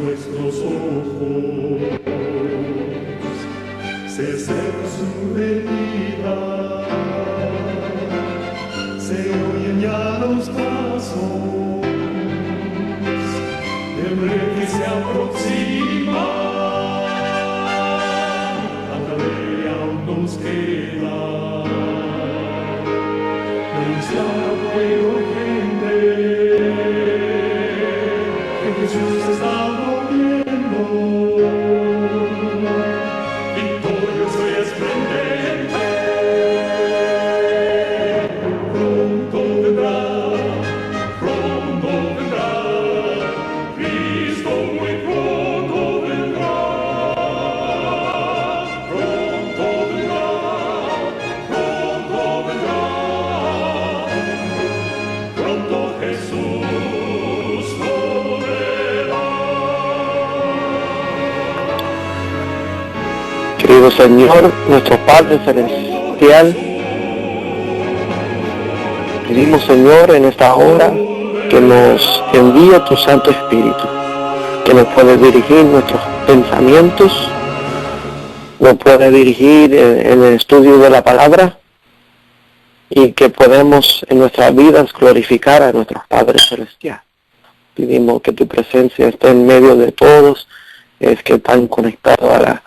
nuestros ojos, se seca su herida, se oyen ya los pasos del rey que se aproxima. Tanta ley aún nos queda, denunciar al pueblo urgente que Jesús está volviendo, victorioso y esplendente. Pronto vendrá, Cristo muy pronto vendrá, pronto vendrá, pronto Jesús volverá. Querido Señor, nuestro Padre Celestial, pedimos, Señor, en esta hora que nos envíe tu Santo Espíritu, que nos puede dirigir nuestros pensamientos, nos puede dirigir en el estudio de la palabra y que podemos en nuestras vidas glorificar a nuestro Padre Celestial. Pedimos que tu presencia esté en medio de todos, es que están conectados a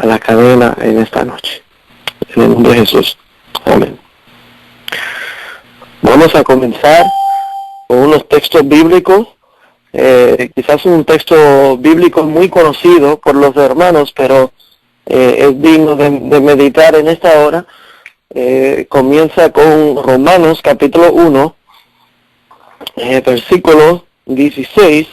la cadena en esta noche. En el nombre de Jesús. Amén. Vamos a comenzar con unos textos bíblicos. Quizás un texto bíblico muy conocido por los hermanos, pero es digno de meditar en esta hora. Comienza con Romanos capítulo 1, versículo 16.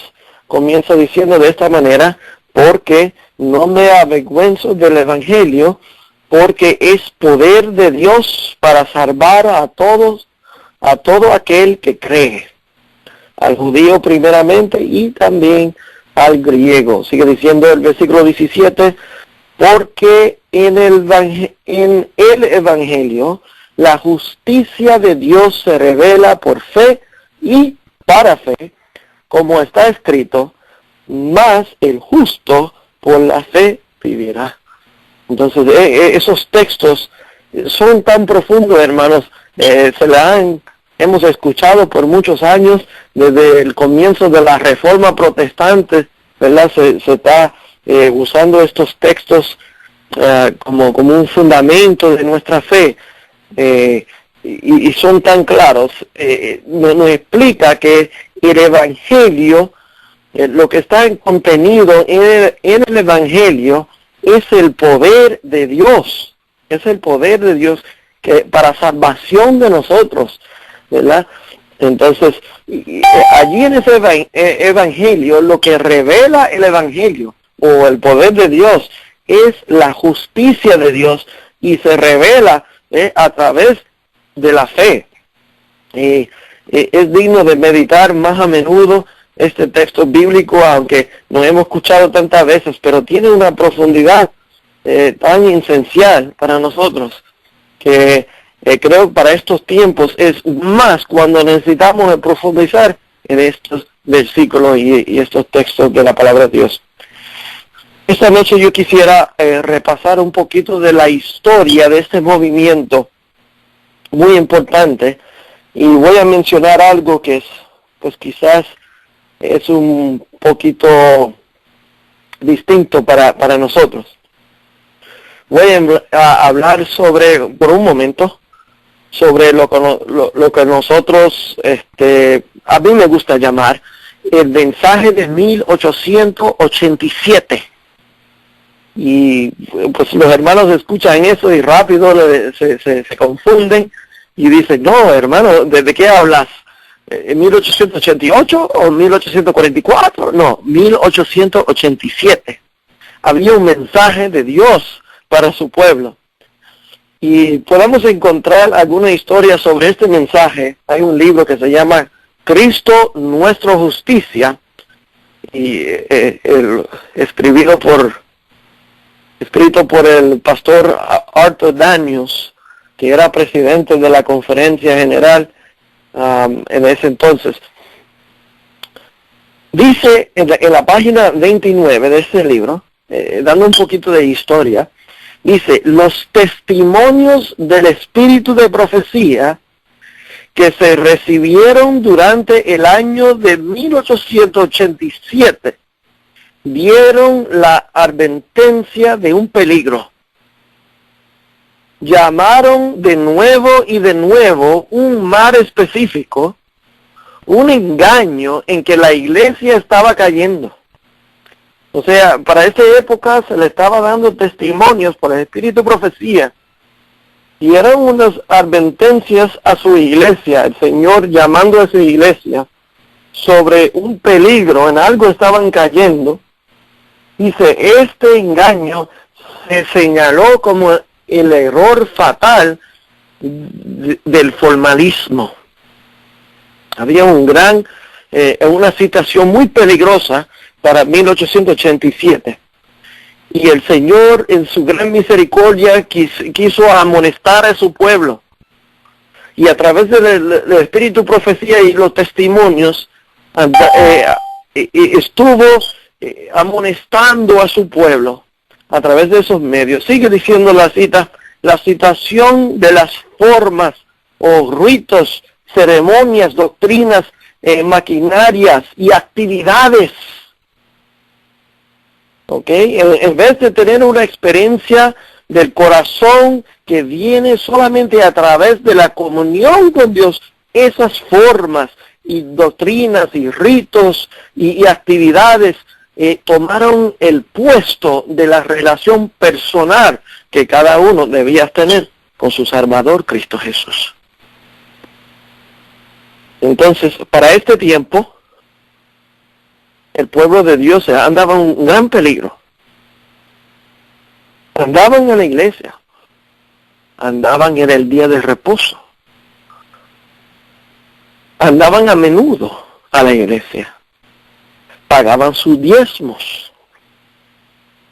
Comienza diciendo de esta manera: porque no me avergüenzo del Evangelio, porque es poder de Dios para salvar a todo aquel que cree, al judío primeramente y también al griego. Sigue diciendo el versículo 17, porque en el Evangelio la justicia de Dios se revela por fe y para fe, como está escrito, mas el justo por la fe vivirá. Entonces, esos textos son tan profundos, hermanos. Hemos escuchado por muchos años, desde el comienzo de la Reforma Protestante, ¿verdad? Se está usando estos textos como un fundamento de nuestra fe, y son tan claros. Nos explica que el Evangelio, lo que está contenido en el Evangelio, es el poder de Dios, que para salvación de nosotros, ¿verdad? Entonces, allí en ese Evangelio, lo que revela el Evangelio, o el poder de Dios, es la justicia de Dios, y se revela a través de la fe. Es digno de meditar más a menudo este texto bíblico, aunque no hemos escuchado tantas veces, pero tiene una profundidad tan esencial para nosotros, que creo que para estos tiempos es más cuando necesitamos profundizar en estos versículos y estos textos de la palabra de Dios. Esta noche yo quisiera repasar un poquito de la historia de este movimiento muy importante, y voy a mencionar algo que es, pues quizás es un poquito distinto para nosotros. Voy a hablar por un momento, sobre lo que nosotros, a mí me gusta llamar el mensaje de 1887. Y pues los hermanos escuchan eso y rápido se confunden y dicen, no, hermano, ¿de qué hablas? ¿En 1888 o 1844? No, 1887. Había un mensaje de Dios para su pueblo. Y podemos encontrar alguna historia sobre este mensaje. Hay un libro que se llama Cristo, Nuestra Justicia, y escrito por el pastor Arthur Daniels, que era presidente de la Conferencia General en ese entonces. Dice en la página 29 de este libro, dando un poquito de historia, dice, los testimonios del espíritu de profecía que se recibieron durante el año de 1887 dieron la advertencia de un peligro. Llamaron de nuevo y de nuevo un mal específico, un engaño en que la iglesia estaba cayendo. O sea, para esa época se le estaba dando testimonios por el espíritu de profecía y eran unas advertencias a su iglesia, el Señor llamando a su iglesia sobre un peligro, en algo estaban cayendo. Dice, este engaño se señaló como el error fatal del formalismo. Había una situación muy peligrosa para 1887. Y el Señor, en su gran misericordia, quiso amonestar a su pueblo. Y a través del espíritu profecía y los testimonios, estuvo amonestando a su pueblo a través de esos medios. Sigue diciendo la cita, la situación de las formas o ritos, ceremonias, doctrinas, maquinarias y actividades. ¿Okay? En vez de tener una experiencia del corazón que viene solamente a través de la comunión con Dios, esas formas y doctrinas y ritos y actividades tomaron el puesto de la relación personal que cada uno debía tener con su Salvador Cristo Jesús. Entonces, para este tiempo, el pueblo de Dios andaba en un gran peligro. Andaban en la iglesia. Andaban en el día de reposo. Andaban a menudo a la iglesia. Pagaban sus diezmos.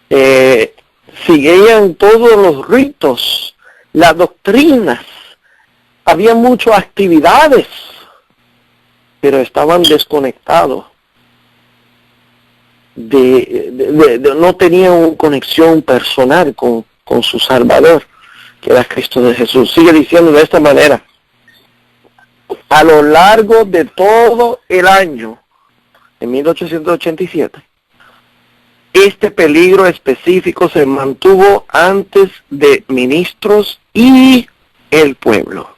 Seguían todos los ritos, las doctrinas. Había muchas actividades, pero estaban desconectados. No tenían una conexión personal con su Salvador, que era Cristo de Jesús. Sigue diciendo de esta manera, a lo largo de todo el año, en 1887, este peligro específico se mantuvo antes de ministros y el pueblo.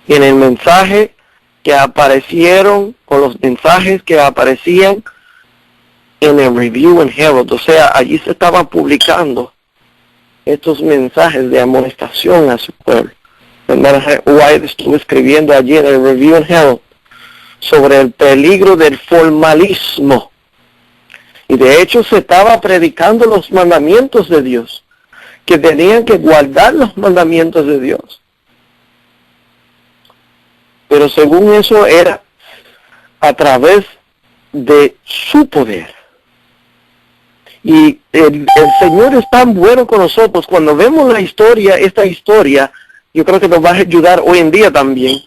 Y en el mensaje que aparecieron, con los mensajes que aparecían en el Review and Herald, o sea, allí se estaban publicando estos mensajes de amonestación a su pueblo. Hermana White estuvo escribiendo allí en el Review and Herald sobre el peligro del formalismo. Y de hecho se estaba predicando los mandamientos de Dios, que tenían que guardar los mandamientos de Dios. Pero según eso era a través de su poder. Y el Señor es tan bueno con nosotros. Cuando vemos esta historia, yo creo que nos va a ayudar hoy en día también,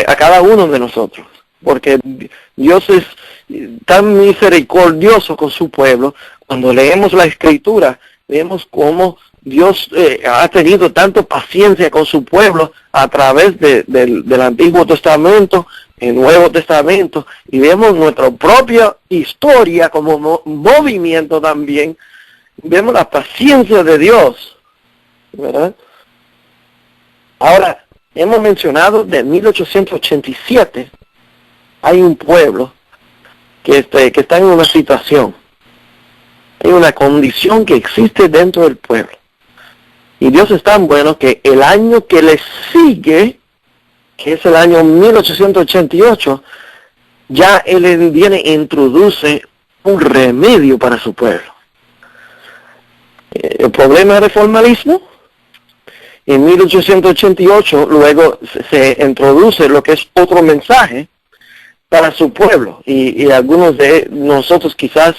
a cada uno de nosotros. Porque Dios es tan misericordioso con su pueblo. Cuando leemos la Escritura, vemos cómo Dios ha tenido tanto paciencia con su pueblo a través del Antiguo Testamento, el Nuevo Testamento, y vemos nuestra propia historia como movimiento también. Vemos la paciencia de Dios, ¿verdad? Ahora, hemos mencionado de 1887, hay un pueblo que está en una situación, hay una condición que existe dentro del pueblo. Y Dios es tan bueno que el año que le sigue, que es el año 1888, ya Él viene e introduce un remedio para su pueblo. El problema del formalismo, en 1888 luego se introduce lo que es otro mensaje para su pueblo. Y algunos de nosotros quizás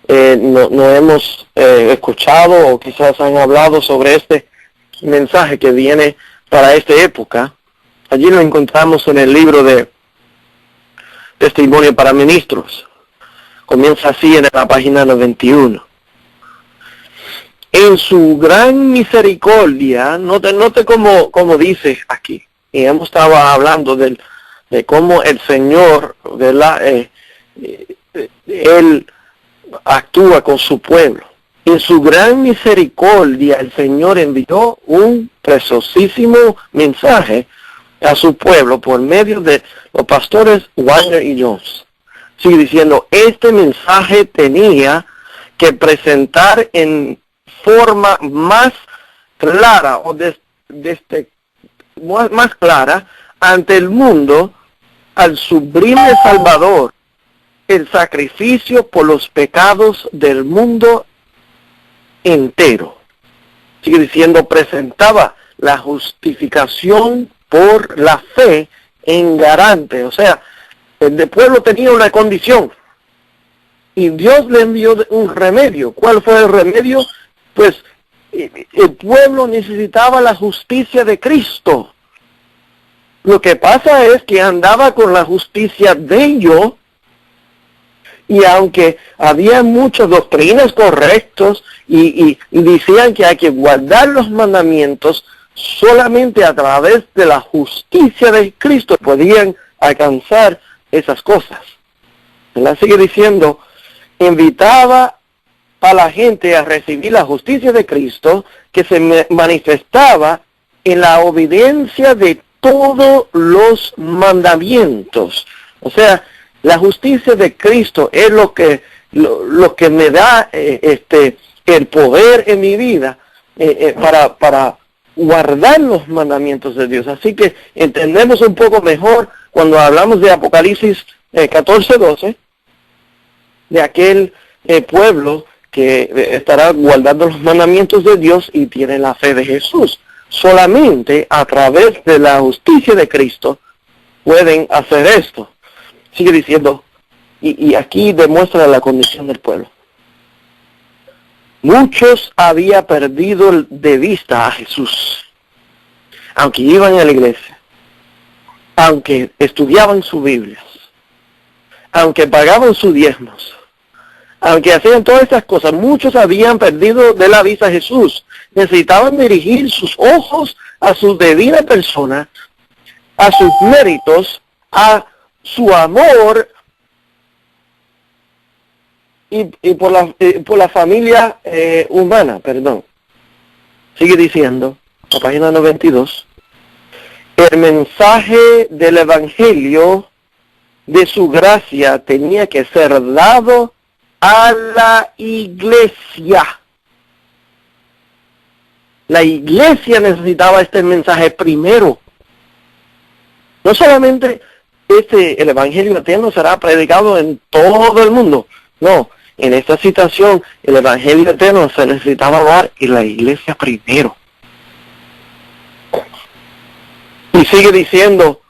no hemos escuchado o quizás han hablado sobre este mensaje que viene para esta época. Allí lo encontramos en el libro de testimonio para ministros. Comienza así en la página 91. En su gran misericordia, note como dice aquí, y hemos estado hablando de cómo el Señor, ¿verdad? Él actúa con su pueblo. En su gran misericordia, el Señor envió un preciosísimo mensaje a su pueblo por medio de los pastores Warner y Jones. Sigue diciendo, este mensaje tenía que presentar en forma más clara o más clara ante el mundo al sublime Salvador, el sacrificio por los pecados del mundo entero. Sigue diciendo, presentaba la justificación por la fe en garante. O sea, el pueblo tenía una condición y Dios le envió un remedio. ¿Cuál fue el remedio? Pues el pueblo necesitaba la justicia de Cristo. Lo que pasa es que andaba con la justicia de ellos, y aunque había muchas doctrinas correctas y decían que hay que guardar los mandamientos, solamente a través de la justicia de Cristo podían alcanzar esas cosas. Él sigue diciendo, invitaba a la gente a recibir la justicia de Cristo, que se manifestaba en la obediencia de todos los mandamientos. O sea, la justicia de Cristo es lo que me da el poder en mi vida para guardar los mandamientos de Dios. Así que entendemos un poco mejor cuando hablamos de Apocalipsis 14:12, de aquel pueblo que estará guardando los mandamientos de Dios y tiene la fe de Jesús. Solamente a través de la justicia de Cristo pueden hacer esto. Sigue diciendo, y aquí demuestra la condición del pueblo. Muchos habían perdido de vista a Jesús, aunque iban a la iglesia, aunque estudiaban sus Biblias, aunque pagaban sus diezmos, aunque hacían todas estas cosas. Muchos habían perdido de la vista a Jesús. Necesitaban dirigir sus ojos a su debida persona, a sus méritos, a su amor y por la familia humana, perdón. Sigue diciendo, la página 92, el mensaje del Evangelio de su gracia tenía que ser dado a la iglesia. La iglesia necesitaba este mensaje primero. No solamente el Evangelio eterno será predicado en todo el mundo. No, en esta situación el Evangelio eterno se necesitaba dar en la iglesia primero. Y sigue diciendo,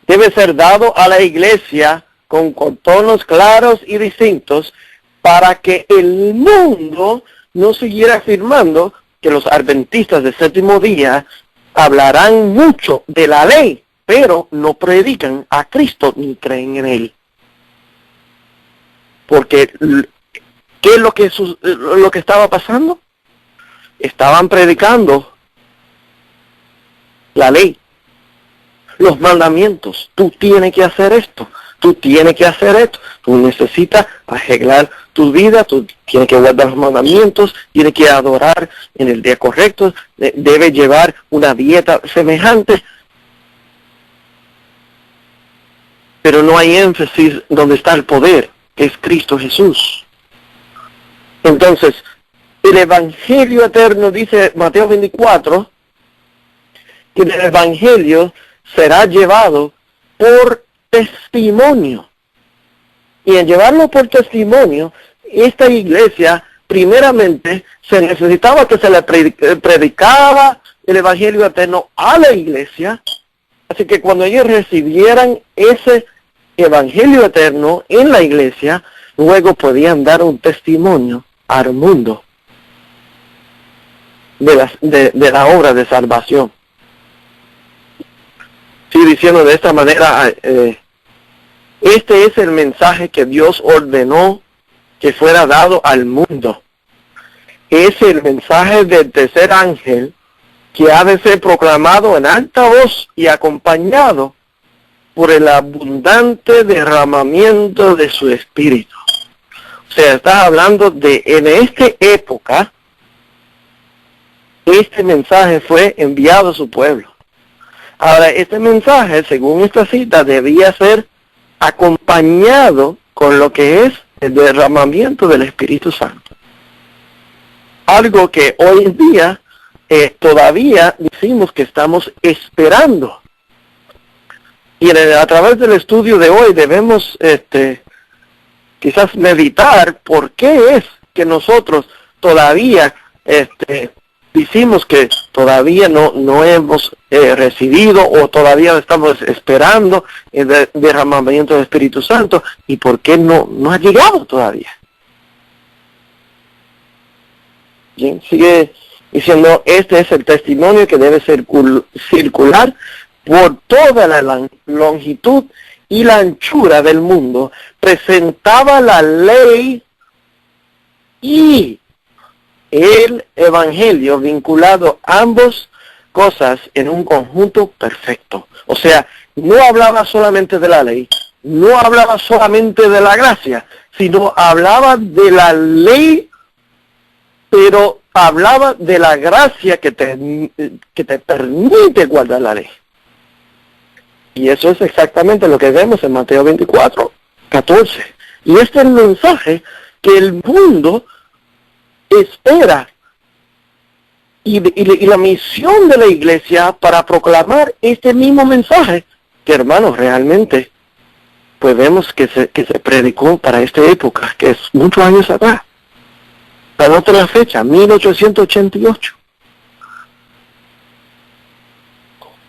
debe ser dado a la iglesia con contornos claros y distintos para que el mundo no siguiera afirmando que los adventistas del séptimo día hablarán mucho de la ley, pero no predican a Cristo ni creen en Él. Porque, ¿qué es lo que estaba pasando? Estaban predicando la ley, los mandamientos. Tú tienes que hacer esto, tú tienes que hacer esto, tú necesitas arreglar tu vida, tú tienes que guardar los mandamientos, tienes que adorar en el día correcto, debes llevar una dieta semejante. Pero no hay énfasis donde está el poder, que es Cristo Jesús. Entonces, el Evangelio eterno, dice Mateo 24, que el Evangelio será llevado por testimonio. Y en llevarlo por testimonio, esta iglesia, primeramente, se necesitaba que se le predicaba el Evangelio eterno a la iglesia. Así que cuando ellos recibieran ese Evangelio eterno en la iglesia, luego podían dar un testimonio al mundo de la obra de salvación. Sigue diciendo de esta manera Este es el mensaje que Dios ordenó que fuera dado al mundo. Es el mensaje del tercer ángel que ha de ser proclamado en alta voz y acompañado por el abundante derramamiento de su espíritu. O sea, estás hablando de en esta época, este mensaje fue enviado a su pueblo. Ahora, este mensaje, según esta cita, debía ser acompañado con lo que es el derramamiento del Espíritu Santo. Algo que hoy en día todavía decimos que estamos esperando. Y a través del estudio de hoy debemos quizás meditar por qué es que nosotros todavía decimos que todavía no hemos recibido o todavía estamos esperando el derramamiento del Espíritu Santo y por qué no ha llegado todavía. Bien, sigue diciendo, este es el testimonio que debe circular por toda la longitud y la anchura del mundo. Presentaba la ley y el evangelio vinculado ambos cosas en un conjunto perfecto. O sea, no hablaba solamente de la ley, no hablaba solamente de la gracia, sino hablaba de la ley, pero hablaba de la gracia que te permite guardar la ley. Y eso es exactamente lo que vemos en Mateo 24:14. Y este es el mensaje que el mundo espera. Y la misión de la iglesia para proclamar este mismo mensaje, que hermanos, realmente, pues vemos que se predicó para esta época, que es muchos años atrás. Anote la fecha, 1888.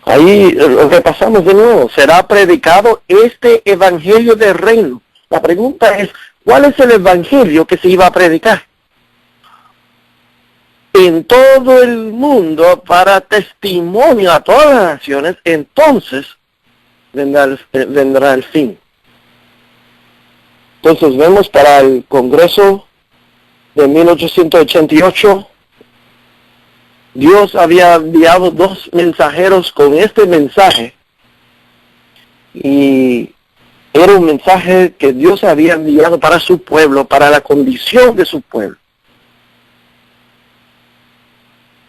Ahí repasamos de nuevo, será predicado este evangelio del reino. La pregunta es, ¿cuál es el evangelio que se iba a predicar? En todo el mundo para testimonio a todas las naciones, entonces vendrá el fin. Entonces vemos para el Congreso de 1888, Dios había enviado 2 mensajeros con este mensaje, y era un mensaje que Dios había enviado para su pueblo, para la condición de su pueblo.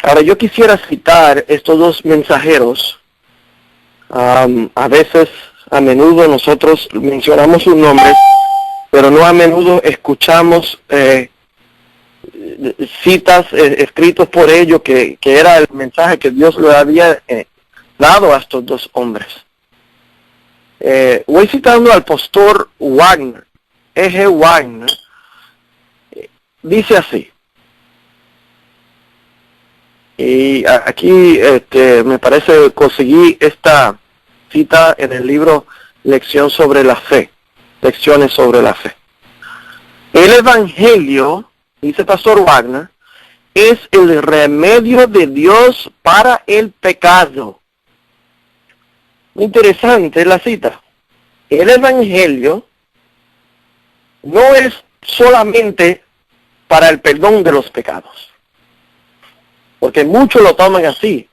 Ahora yo quisiera citar estos 2 mensajeros. A veces, a menudo nosotros mencionamos sus nombres, pero no a menudo escuchamos citas escritos por ellos que era el mensaje que Dios le había dado a estos 2 hombres. Voy citando al pastor Wagner, E.G. Wagner, dice así, y aquí me parece conseguí esta cita en el libro Lecciones sobre la Fe. El evangelio, dice pastor Wagner, es el remedio de Dios para el pecado. Interesante la cita. El evangelio no es solamente para el perdón de los pecados, porque muchos lo toman así.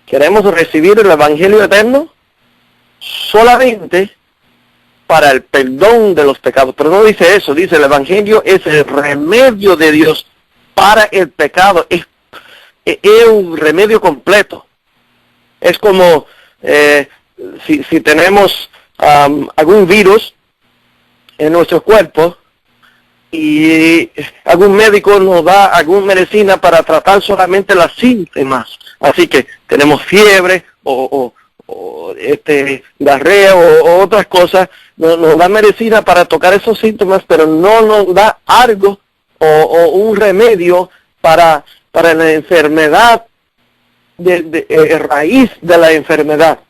Queremos recibir el evangelio eterno solamente para el perdón de los pecados, pero no dice eso, dice el evangelio es el remedio de Dios para el pecado, es un remedio completo. Es como si tenemos algún virus en nuestro cuerpo y algún médico nos da alguna medicina para tratar solamente las síntomas, así que tenemos fiebre o diarrea o otras cosas, nos da medicina para tocar esos síntomas, pero no nos da algo o un remedio para la enfermedad, de raíz de la enfermedad,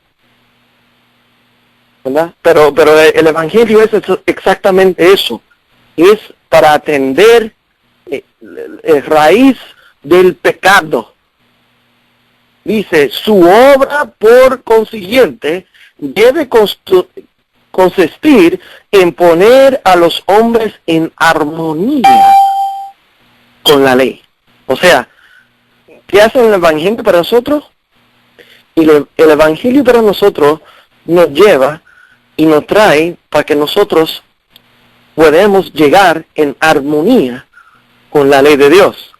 ¿verdad? Pero el evangelio es exactamente eso, es para atender raíz del pecado. Dice, su obra por consiguiente debe consistir en poner a los hombres en armonía con la ley. O sea, ¿qué hace el Evangelio para nosotros? Y el Evangelio para nosotros nos lleva y nos trae para que nosotros podamos llegar en armonía con la ley de Dios.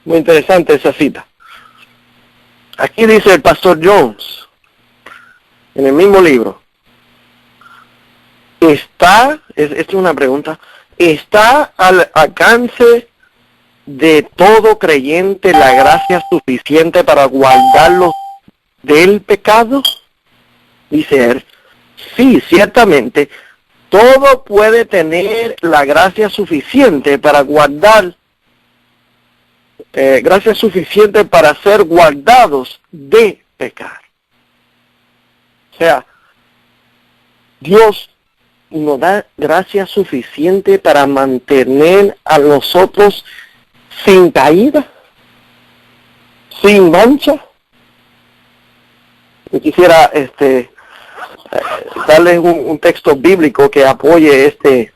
Muy interesante esa cita. Aquí dice el pastor Jones, en el mismo libro, esta es una pregunta, ¿está al alcance de todo creyente la gracia suficiente para guardarlo del pecado? Dice él, sí, ciertamente, todo puede tener la gracia suficiente para guardar, gracia suficiente para ser guardados de pecar. O sea, Dios nos da gracia suficiente para mantener a nosotros sin caída, sin mancha. Y quisiera darles un texto bíblico que apoye que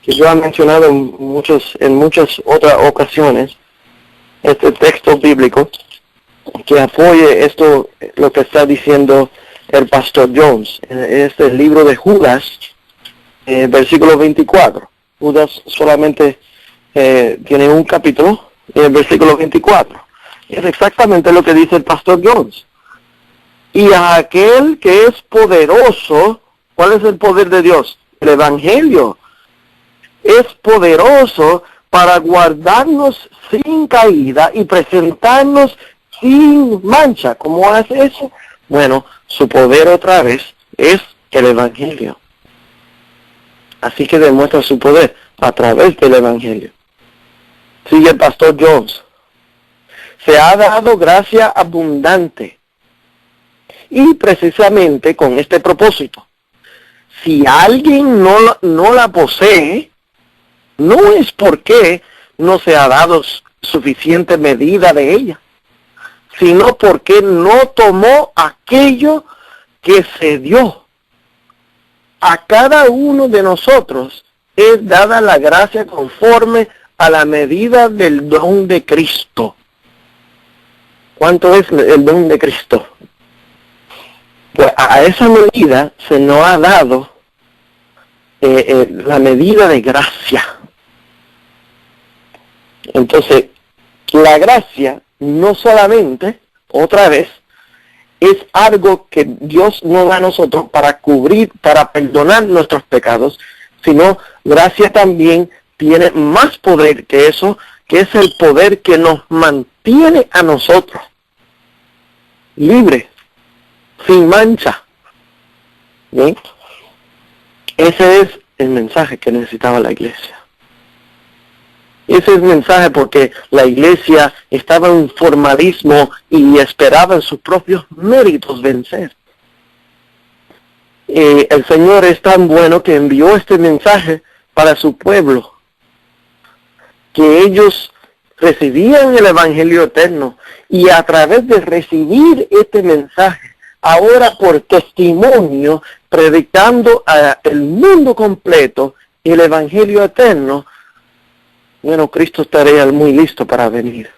yo he mencionado en muchas otras ocasiones, este texto bíblico que apoye esto, lo que está diciendo el pastor Jones. Es el libro de Judas, versículo 24. Judas solamente tiene un capítulo, el versículo 24. Es exactamente lo que dice el pastor Jones. Y a aquel que es poderoso, ¿cuál es el poder de Dios? El Evangelio. Es poderoso para guardarnos sin caída y presentarnos sin mancha. ¿Cómo hace eso? Bueno, su poder otra vez es el Evangelio. Así que demuestra su poder a través del Evangelio. Sigue el pastor Jones. Se ha dado gracia abundante. Y precisamente con este propósito. Si alguien no la posee, no es porque no se ha dado suficiente medida de ella, sino porque no tomó aquello que se dio. A cada uno de nosotros es dada la gracia conforme a la medida del don de Cristo. ¿Cuánto es el don de Cristo? Pues a esa medida se nos ha dado la medida de gracia. Entonces, la gracia no solamente, otra vez, es algo que Dios nos da a nosotros para cubrir, para perdonar nuestros pecados, sino gracia también tiene más poder que eso, que es el poder que nos mantiene a nosotros libres, sin mancha. ¿Bien? Ese es el mensaje que necesitaba la iglesia. Ese es el mensaje porque la iglesia estaba en un formalismo y esperaba en sus propios méritos vencer. El Señor es tan bueno que envió este mensaje para su pueblo, que ellos recibían el Evangelio eterno y a través de recibir este mensaje, ahora por testimonio, predicando al mundo completo el Evangelio eterno, bueno, Cristo estaría muy listo para venir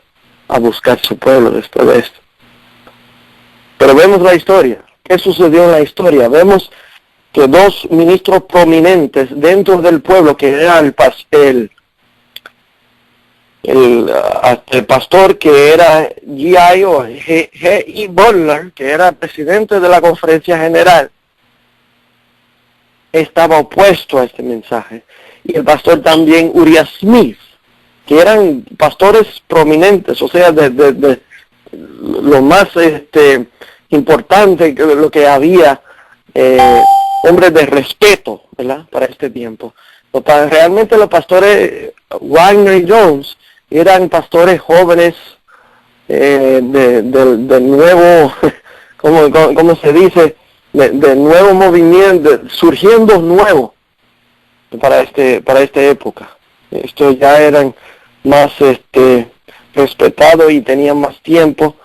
a buscar su pueblo después de esto. Pero vemos la historia. ¿Qué sucedió en la historia? Vemos que dos ministros prominentes dentro del pueblo, que era el pastor que era G.I. Butler, que era presidente de la conferencia general, estaba opuesto a este mensaje. Y el pastor también Uriah Smith, que eran pastores prominentes, o sea, de lo más importante, lo que había, hombres de respeto, ¿verdad?, para este tiempo. Realmente los pastores Wagner y Jones eran pastores jóvenes, de nuevo, ¿cómo se dice?, de nuevo movimiento, surgiendo nuevo para esta época. Estos ya eran más respetados y tenían más tiempo,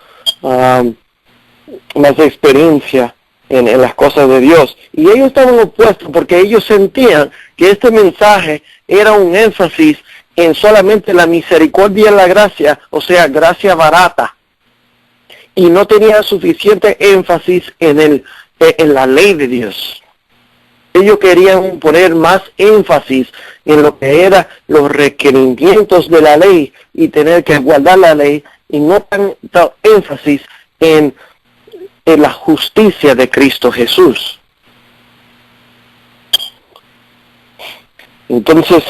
más experiencia en las cosas de Dios. Y ellos estaban opuestos porque ellos sentían que este mensaje era un énfasis en solamente la misericordia y la gracia, o sea, gracia barata. Y no tenía suficiente énfasis en la ley de Dios. Ellos querían poner más énfasis en lo que eran los requerimientos de la ley y tener que guardar la ley, y no tanto énfasis en la justicia de Cristo Jesús. Entonces,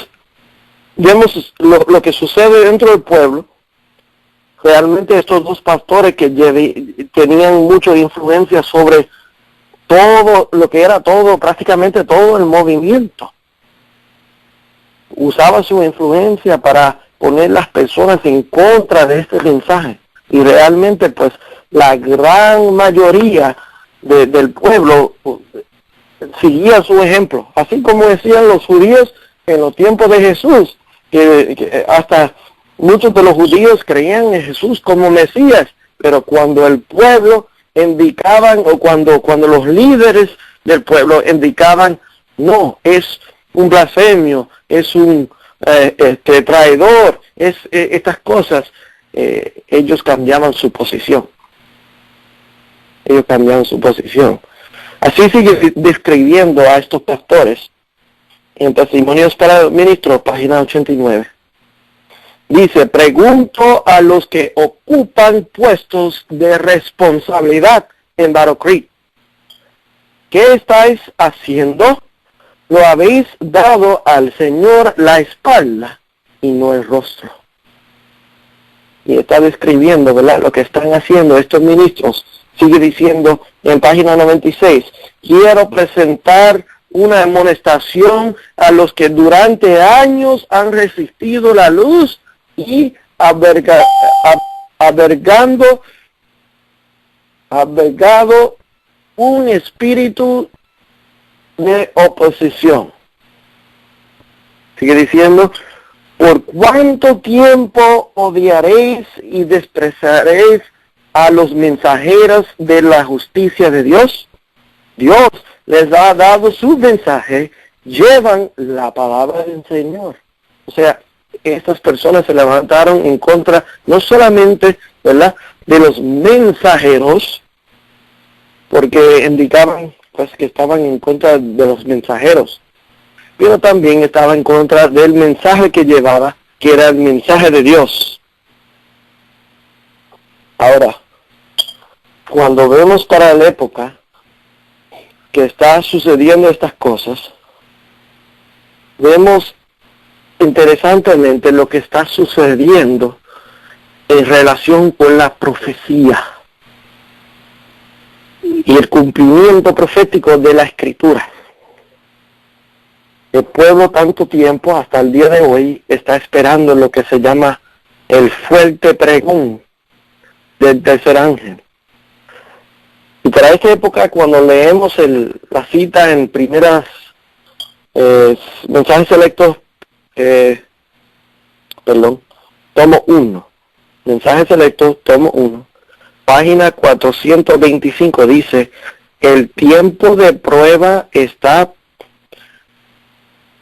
vemos lo que sucede dentro del pueblo. Realmente estos dos pastores que tenían mucha influencia sobre todo lo que era prácticamente todo el movimiento. Usaba su influencia para poner las personas en contra de este mensaje. Y realmente, pues, la gran mayoría del pueblo seguía su ejemplo. Así como decían los judíos en los tiempos de Jesús, que hasta muchos de los judíos creían en Jesús como Mesías, pero cuando el pueblo indicaban, o cuando los líderes del pueblo indicaban, no, es un blasfemio, es un traidor, estas cosas, ellos cambiaban su posición. Así sigue describiendo a estos pastores en Testimonios para Ministros, página 89. Dice: pregunto a los que ocupan puestos de responsabilidad en Battle Creek, ¿qué estáis haciendo? ¿Lo habéis dado al Señor la espalda y no el rostro? Y está describiendo, ¿verdad?, lo que están haciendo estos ministros. Sigue diciendo en página 96, quiero presentar una amonestación a los que durante años han resistido la luz y albergado un espíritu de oposición. Sigue diciendo, ¿por cuánto tiempo odiaréis y despreciaréis a los mensajeros de la justicia de Dios? Dios les ha dado su mensaje, llevan la palabra del Señor. O sea, estas personas se levantaron en contra no solamente, ¿verdad?, de los mensajeros, porque indicaban pues que estaban en contra de los mensajeros, pero también estaba en contra del mensaje que llevaba, que era el mensaje de Dios. Ahora, cuando vemos para la época que está sucediendo estas cosas, vemos interesantemente lo que está sucediendo en relación con la profecía y el cumplimiento profético de la Escritura. El pueblo tanto tiempo, hasta el día de hoy, está esperando lo que se llama el fuerte pregón del tercer ángel. Y para esta época, cuando leemos la cita en primeras mensajes selectos, tomo 1, mensajes selectos, tomo 1, página 425, dice, el tiempo de prueba está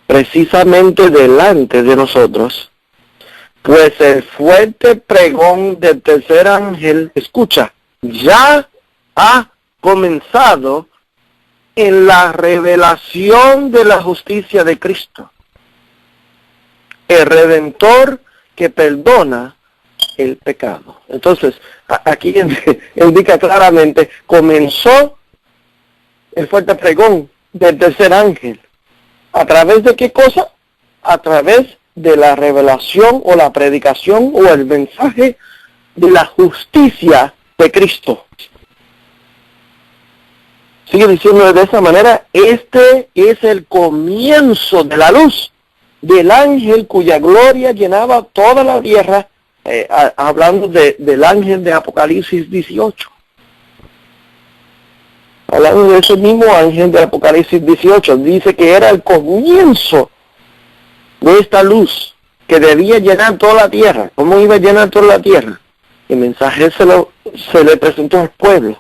precisamente delante de nosotros, pues el fuerte pregón del tercer ángel, escucha, ya ha comenzado en la revelación de la justicia de Cristo, el Redentor que perdona el pecado. Entonces, aquí indica claramente, comenzó el fuerte pregón del tercer ángel. ¿A través de qué cosa? A través de la revelación o la predicación o el mensaje de la justicia de Cristo. Sigue diciendo de esa manera, este es el comienzo de la luz del ángel cuya gloria llenaba toda la tierra, hablando del ángel de Apocalipsis 18. Hablando de ese mismo ángel de Apocalipsis 18, dice que era el comienzo de esta luz que debía llenar toda la tierra. ¿Cómo iba a llenar toda la tierra? El mensaje se le presentó al pueblo.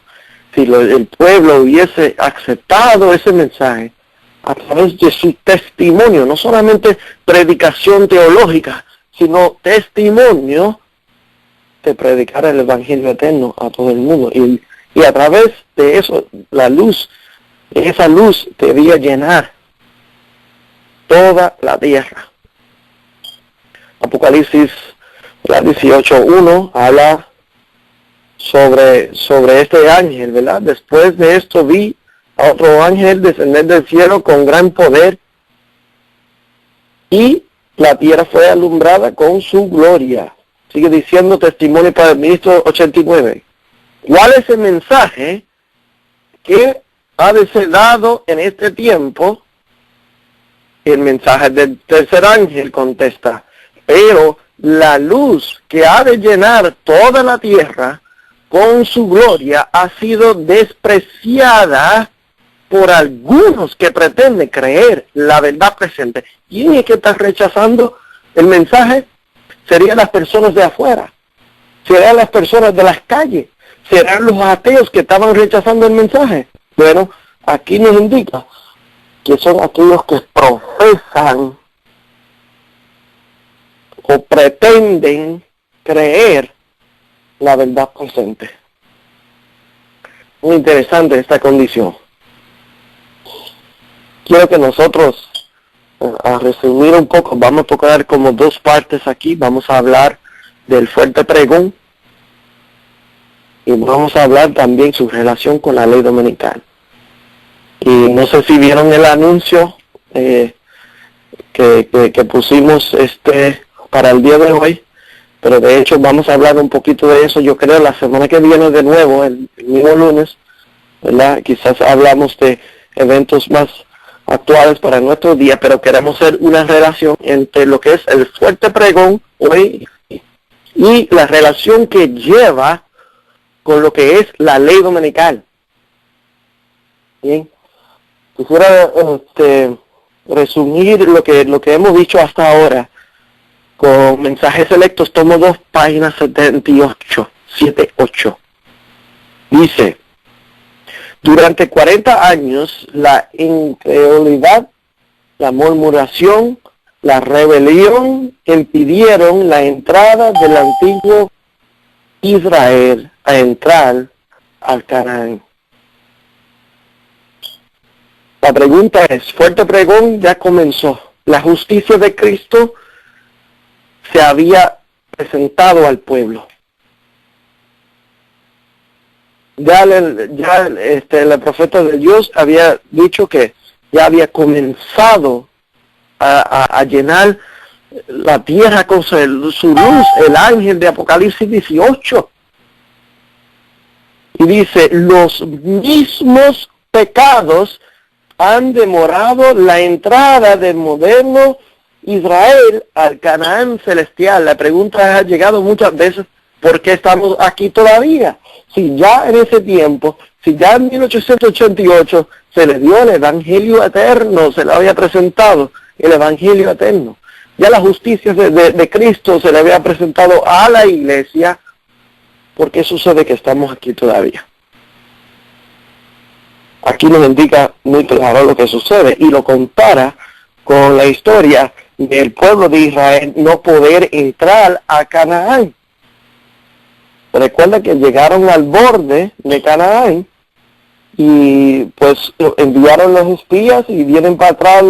el pueblo hubiese aceptado ese mensaje a través de su testimonio, no solamente predicación teológica, sino testimonio, de predicar el evangelio eterno a todo el mundo. Y a través de eso, esa luz debía llenar toda la tierra. Apocalipsis 18:1 habla sobre este ángel, ¿verdad? Después de esto vi a otro ángel descender del cielo con gran poder, y la tierra fue alumbrada con su gloria. Sigue diciendo testimonio para el ministro 89. ¿Cuál es el mensaje que ha de ser dado en este tiempo? El mensaje del tercer ángel contesta: pero la luz que ha de llenar toda la tierra con su gloria ha sido despreciada por algunos que pretenden creer la verdad presente. ¿Quién es que está rechazando el mensaje? Serían las personas de afuera, serían las personas de las calles, serán los ateos que estaban rechazando el mensaje. Bueno, aquí nos indica que son aquellos que profesan o pretenden creer la verdad presente. Muy interesante esta condición. Quiero que nosotros, a resumir un poco, vamos a tocar como dos partes aquí. Vamos a hablar del fuerte pregón y vamos a hablar también su relación con la ley dominical. Y no sé si vieron el anuncio que pusimos para el día de hoy, pero de hecho vamos a hablar un poquito de eso, yo creo, la semana que viene de nuevo, el mismo lunes, ¿verdad? Quizás hablamos de eventos más actuales para nuestro día, pero queremos hacer una relación entre lo que es el fuerte pregón hoy y la relación que lleva con lo que es la ley dominical. Bien, quisiera resumir lo que hemos dicho hasta ahora con mensajes selectos. Tomo 2 páginas 78. Dice: durante 40 años la incredulidad, la murmuración, la rebelión impidieron la entrada del antiguo Israel a entrar al Canaán. La pregunta es, fuerte pregón ya comenzó. La justicia de Cristo se había presentado al pueblo. Ya el profeta de Dios había dicho que ya había comenzado a llenar la tierra con su luz, el ángel de Apocalipsis 18. Y dice, los mismos pecados han demorado la entrada del moderno Israel al Canaán celestial. La pregunta ha llegado muchas veces, ¿por qué estamos aquí todavía? Si ya en ese tiempo, si ya en 1888 se le dio el Evangelio eterno, se le había presentado el Evangelio eterno, ya la justicia de Cristo se le había presentado a la iglesia, ¿por qué sucede que estamos aquí todavía? Aquí nos indica muy claro lo que sucede y lo compara con la historia del pueblo de Israel no poder entrar a Canaán. Recuerda que llegaron al borde de Canaán y pues enviaron los espías y vienen para atrás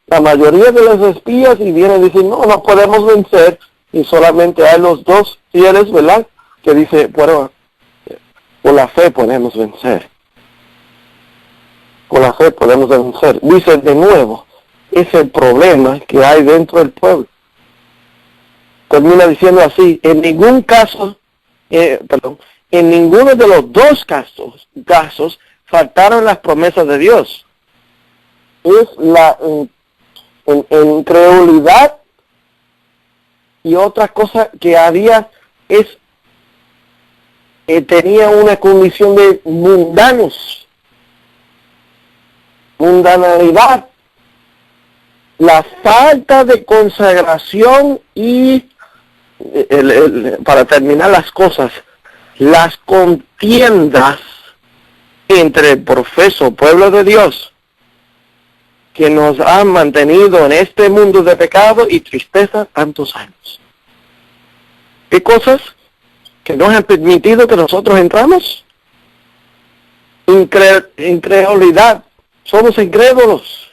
la mayoría de los espías y vienen y dicen, no podemos vencer, y solamente hay los 2 fieles, ¿verdad? Que dice, bueno, por la fe podemos vencer. Con la fe podemos vencer. Dice de nuevo, es el problema que hay dentro del pueblo. Termina diciendo así, en ningún caso, en ninguno de los 2 casos faltaron las promesas de Dios. Es la incredulidad y otra cosa que había tenía una condición de mundanalidad, la falta de consagración y para terminar las cosas, las contiendas entre el profeso pueblo de Dios, que nos ha mantenido en este mundo de pecado y tristeza tantos años. ¿Qué cosas que nos han permitido que nosotros entramos? Incredulidad. Somos incrédulos.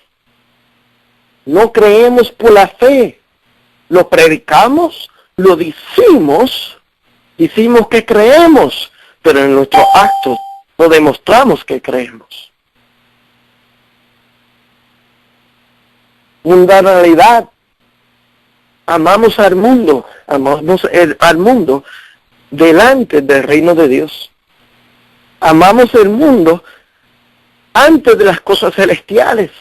No creemos por la fe. Lo predicamos, lo decimos que creemos, pero en nuestros actos no demostramos que creemos. Mundanalidad. Amamos al mundo delante del reino de Dios. Amamos el mundo antes de las cosas celestiales.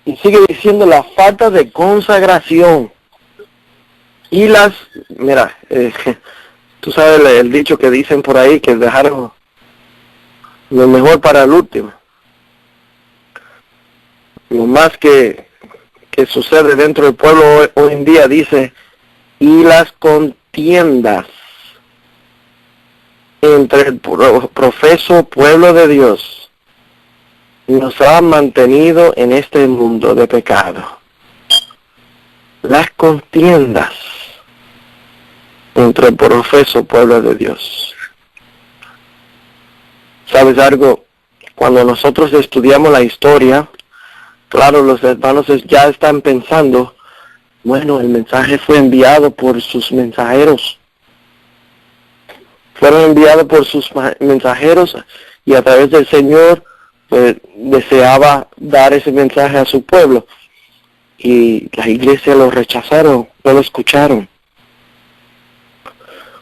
Y sigue diciendo la falta de consagración. Y tú sabes el dicho que dicen por ahí, que dejaron lo mejor para el último. Lo más que sucede dentro del pueblo hoy en día, dice, y las contiendas entre el profeso pueblo de Dios nos han mantenido en este mundo de pecado. Las contiendas entre el profeso pueblo de Dios. ¿Sabes algo? Cuando nosotros estudiamos la historia, claro, los hermanos ya están pensando, bueno, el mensaje fue enviado por sus mensajeros. Fueron enviados por sus mensajeros y a través del Señor deseaba dar ese mensaje a su pueblo. Y la iglesia lo rechazaron, no lo escucharon.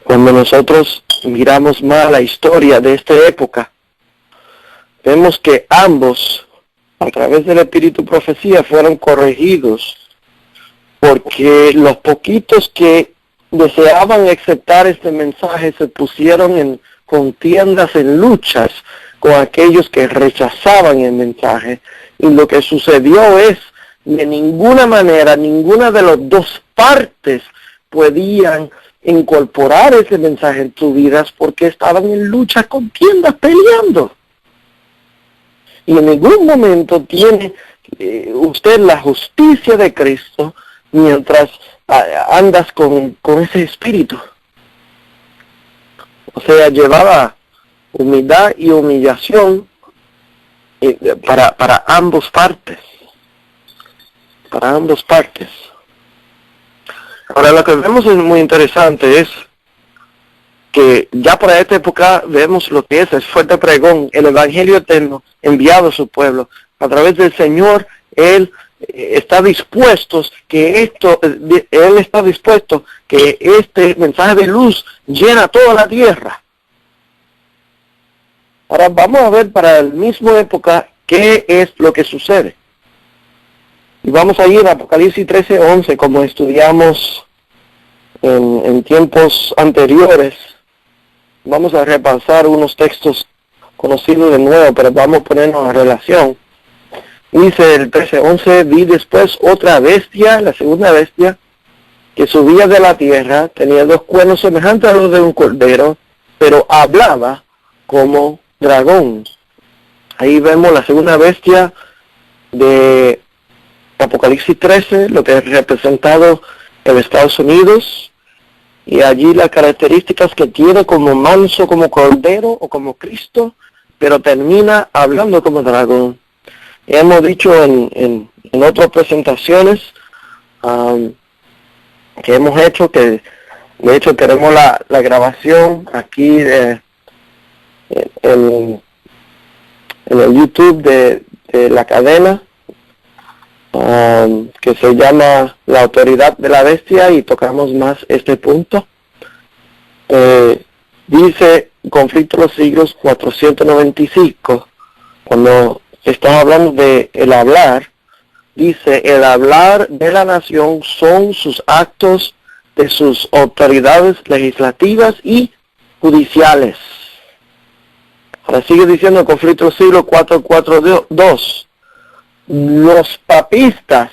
Cuando nosotros miramos más la historia de esta época, vemos que ambos, a través del Espíritu Profecía, fueron corregidos, porque los poquitos que deseaban aceptar este mensaje se pusieron en contiendas, en luchas con aquellos que rechazaban el mensaje, y lo que sucedió es, de ninguna manera, ninguna de las dos partes podían incorporar ese mensaje en sus vidas, porque estaban en lucha, contiendas, peleando. Y en ningún momento tiene usted la justicia de Cristo mientras andas con ese espíritu. O sea, llevaba humildad y humillación para ambas partes. Para ambas partes. Ahora, lo que vemos es muy interesante, es que ya para esta época vemos lo que es el fuerte pregón, el evangelio eterno enviado a su pueblo. A través del Señor, Él está dispuesto que este mensaje de luz llena toda la tierra. Ahora vamos a ver para la misma época qué es lo que sucede. Y vamos a ir a Apocalipsis 13:11, como estudiamos en tiempos anteriores. Vamos a repasar unos textos conocidos de nuevo, pero vamos a ponernos en relación. Dice el 13:11, vi después otra bestia, la segunda bestia, que subía de la tierra, tenía 2 cuernos semejantes a los de un cordero, pero hablaba como dragón. Ahí vemos la segunda bestia de Apocalipsis 13, lo que es representado en Estados Unidos, y allí las características que tiene como manso, como cordero o como Cristo, pero termina hablando como dragón. Hemos dicho en otras presentaciones que hemos hecho, que de hecho tenemos la grabación aquí en el YouTube de la cadena, que se llama La Autoridad de la Bestia, y tocamos más este punto. Dice Conflicto de los Siglos 495, cuando estamos hablando de el hablar, dice, el hablar de la nación son sus actos de sus autoridades legislativas y judiciales. Ahora sigue diciendo el Conflicto del Siglo 442. Los papistas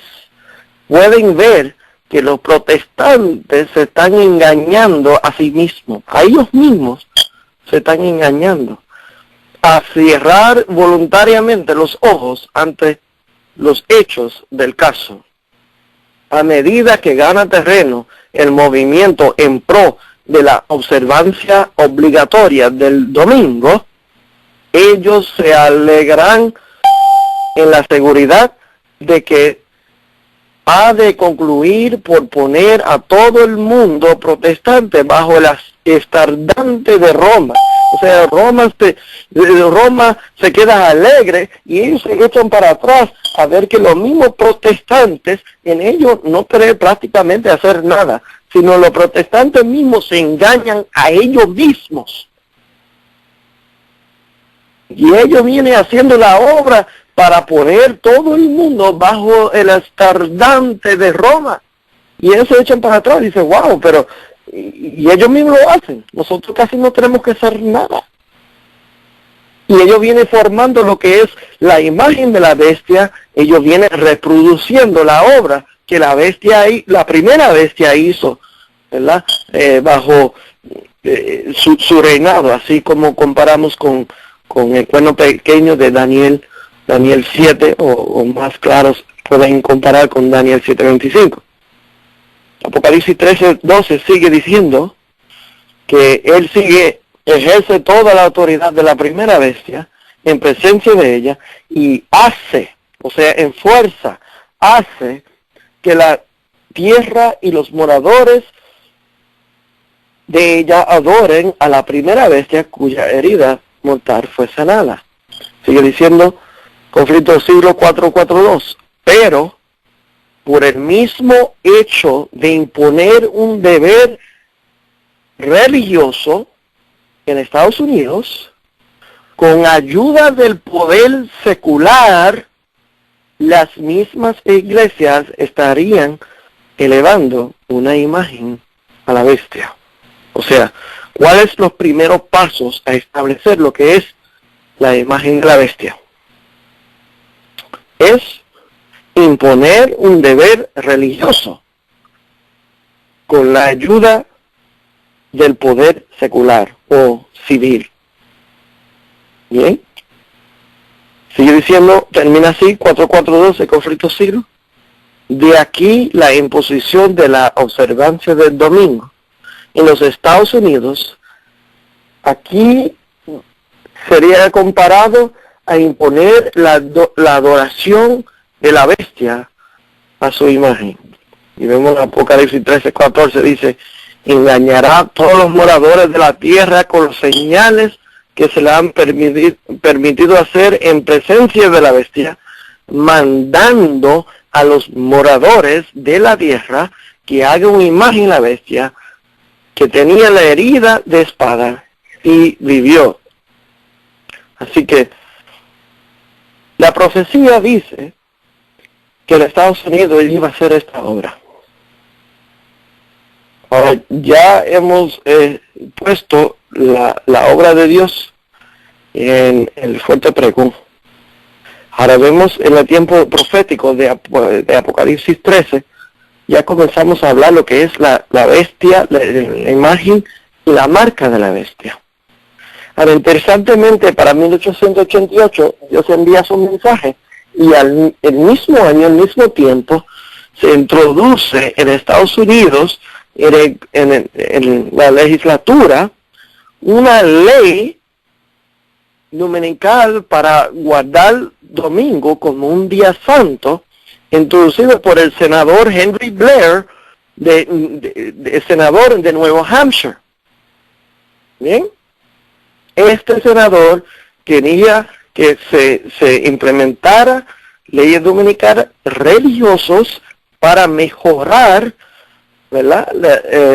pueden ver que los protestantes se están engañando a sí mismos. A ellos mismos se están engañando, a cerrar voluntariamente los ojos ante los hechos del caso. A medida que gana terreno el movimiento en pro de la observancia obligatoria del domingo, ellos se alegrarán en la seguridad de que ha de concluir por poner a todo el mundo protestante bajo el estandarte de Roma. O sea, Roma se queda alegre y ellos se echan para atrás a ver que los mismos protestantes en ellos no creen prácticamente hacer nada, sino los protestantes mismos se engañan a ellos mismos. Y ellos vienen haciendo la obra para poner todo el mundo bajo el estandarte de Roma. Y ellos se echan para atrás y dicen, wow, pero... Y ellos mismos lo hacen. Nosotros casi no tenemos que hacer nada. Y ellos vienen formando lo que es la imagen de la bestia. Ellos vienen reproduciendo la obra que la primera bestia hizo, ¿verdad? Bajo su reinado, así como comparamos con el cuerno pequeño de Daniel 7, o más claros pueden comparar con Daniel 7:25. Apocalipsis 13:12 sigue diciendo que él ejerce toda la autoridad de la primera bestia en presencia de ella y hace, o sea, en fuerza, hace que la tierra y los moradores de ella adoren a la primera bestia cuya herida mortal fue sanada. Sigue diciendo, conflicto siglo 4:4:2, pero por el mismo hecho de imponer un deber religioso en Estados Unidos, con ayuda del poder secular, las mismas iglesias estarían elevando una imagen a la bestia. O sea, ¿cuáles son los primeros pasos a establecer lo que es la imagen de la bestia? Es imponer un deber religioso con la ayuda del poder secular o civil. ¿Bien? Sigue diciendo, termina así, 4:4:12, conflicto siglo. De aquí la imposición de la observancia del domingo. En los Estados Unidos, aquí sería comparado a imponer la adoración de la bestia a su imagen. Y vemos en Apocalipsis 13:14, dice, engañará a todos los moradores de la tierra con los señales que se le han permitido hacer en presencia de la bestia, mandando a los moradores de la tierra que hagan una imagen de la bestia que tenía la herida de espada y vivió. Así que la profecía dice que en Estados Unidos iba a hacer esta obra. Ahora, ya hemos puesto la obra de Dios en el fuerte pregón. Ahora vemos en el tiempo profético de Apocalipsis 13, ya comenzamos a hablar lo que es la bestia, la imagen y la marca de la bestia. Ahora, interesantemente, para 1888, Dios envía su mensaje y el mismo año, al mismo tiempo, se introduce en Estados Unidos, en la legislatura, una ley dominical para guardar domingo como un día santo, introducido por el senador Henry Blair, senador de Nuevo Hampshire. Bien, este senador quería que se implementara leyes dominicales religiosos para mejorar, ¿verdad?,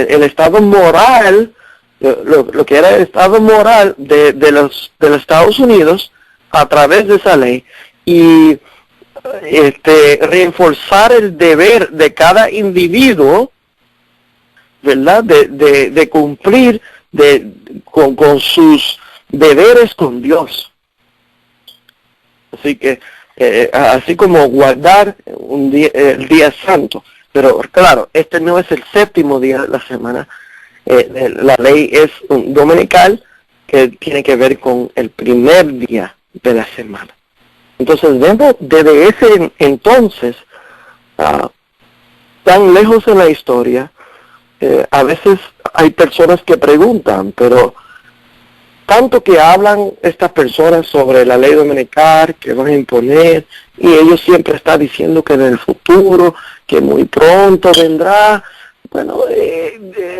el estado moral, lo que era el estado moral de los Estados Unidos a través de esa ley, y reforzar el deber de cada individuo, ¿verdad?, de cumplir con sus deberes con Dios. Así que, así como guardar el día santo. Pero claro, este no es el séptimo día de la semana. La ley es dominical, que tiene que ver con el primer día de la semana. Entonces, vemos desde ese entonces, tan lejos en la historia, a veces hay personas que preguntan, pero tanto que hablan estas personas sobre la ley dominical que van a imponer, y ellos siempre están diciendo que en el futuro, que muy pronto vendrá. Bueno,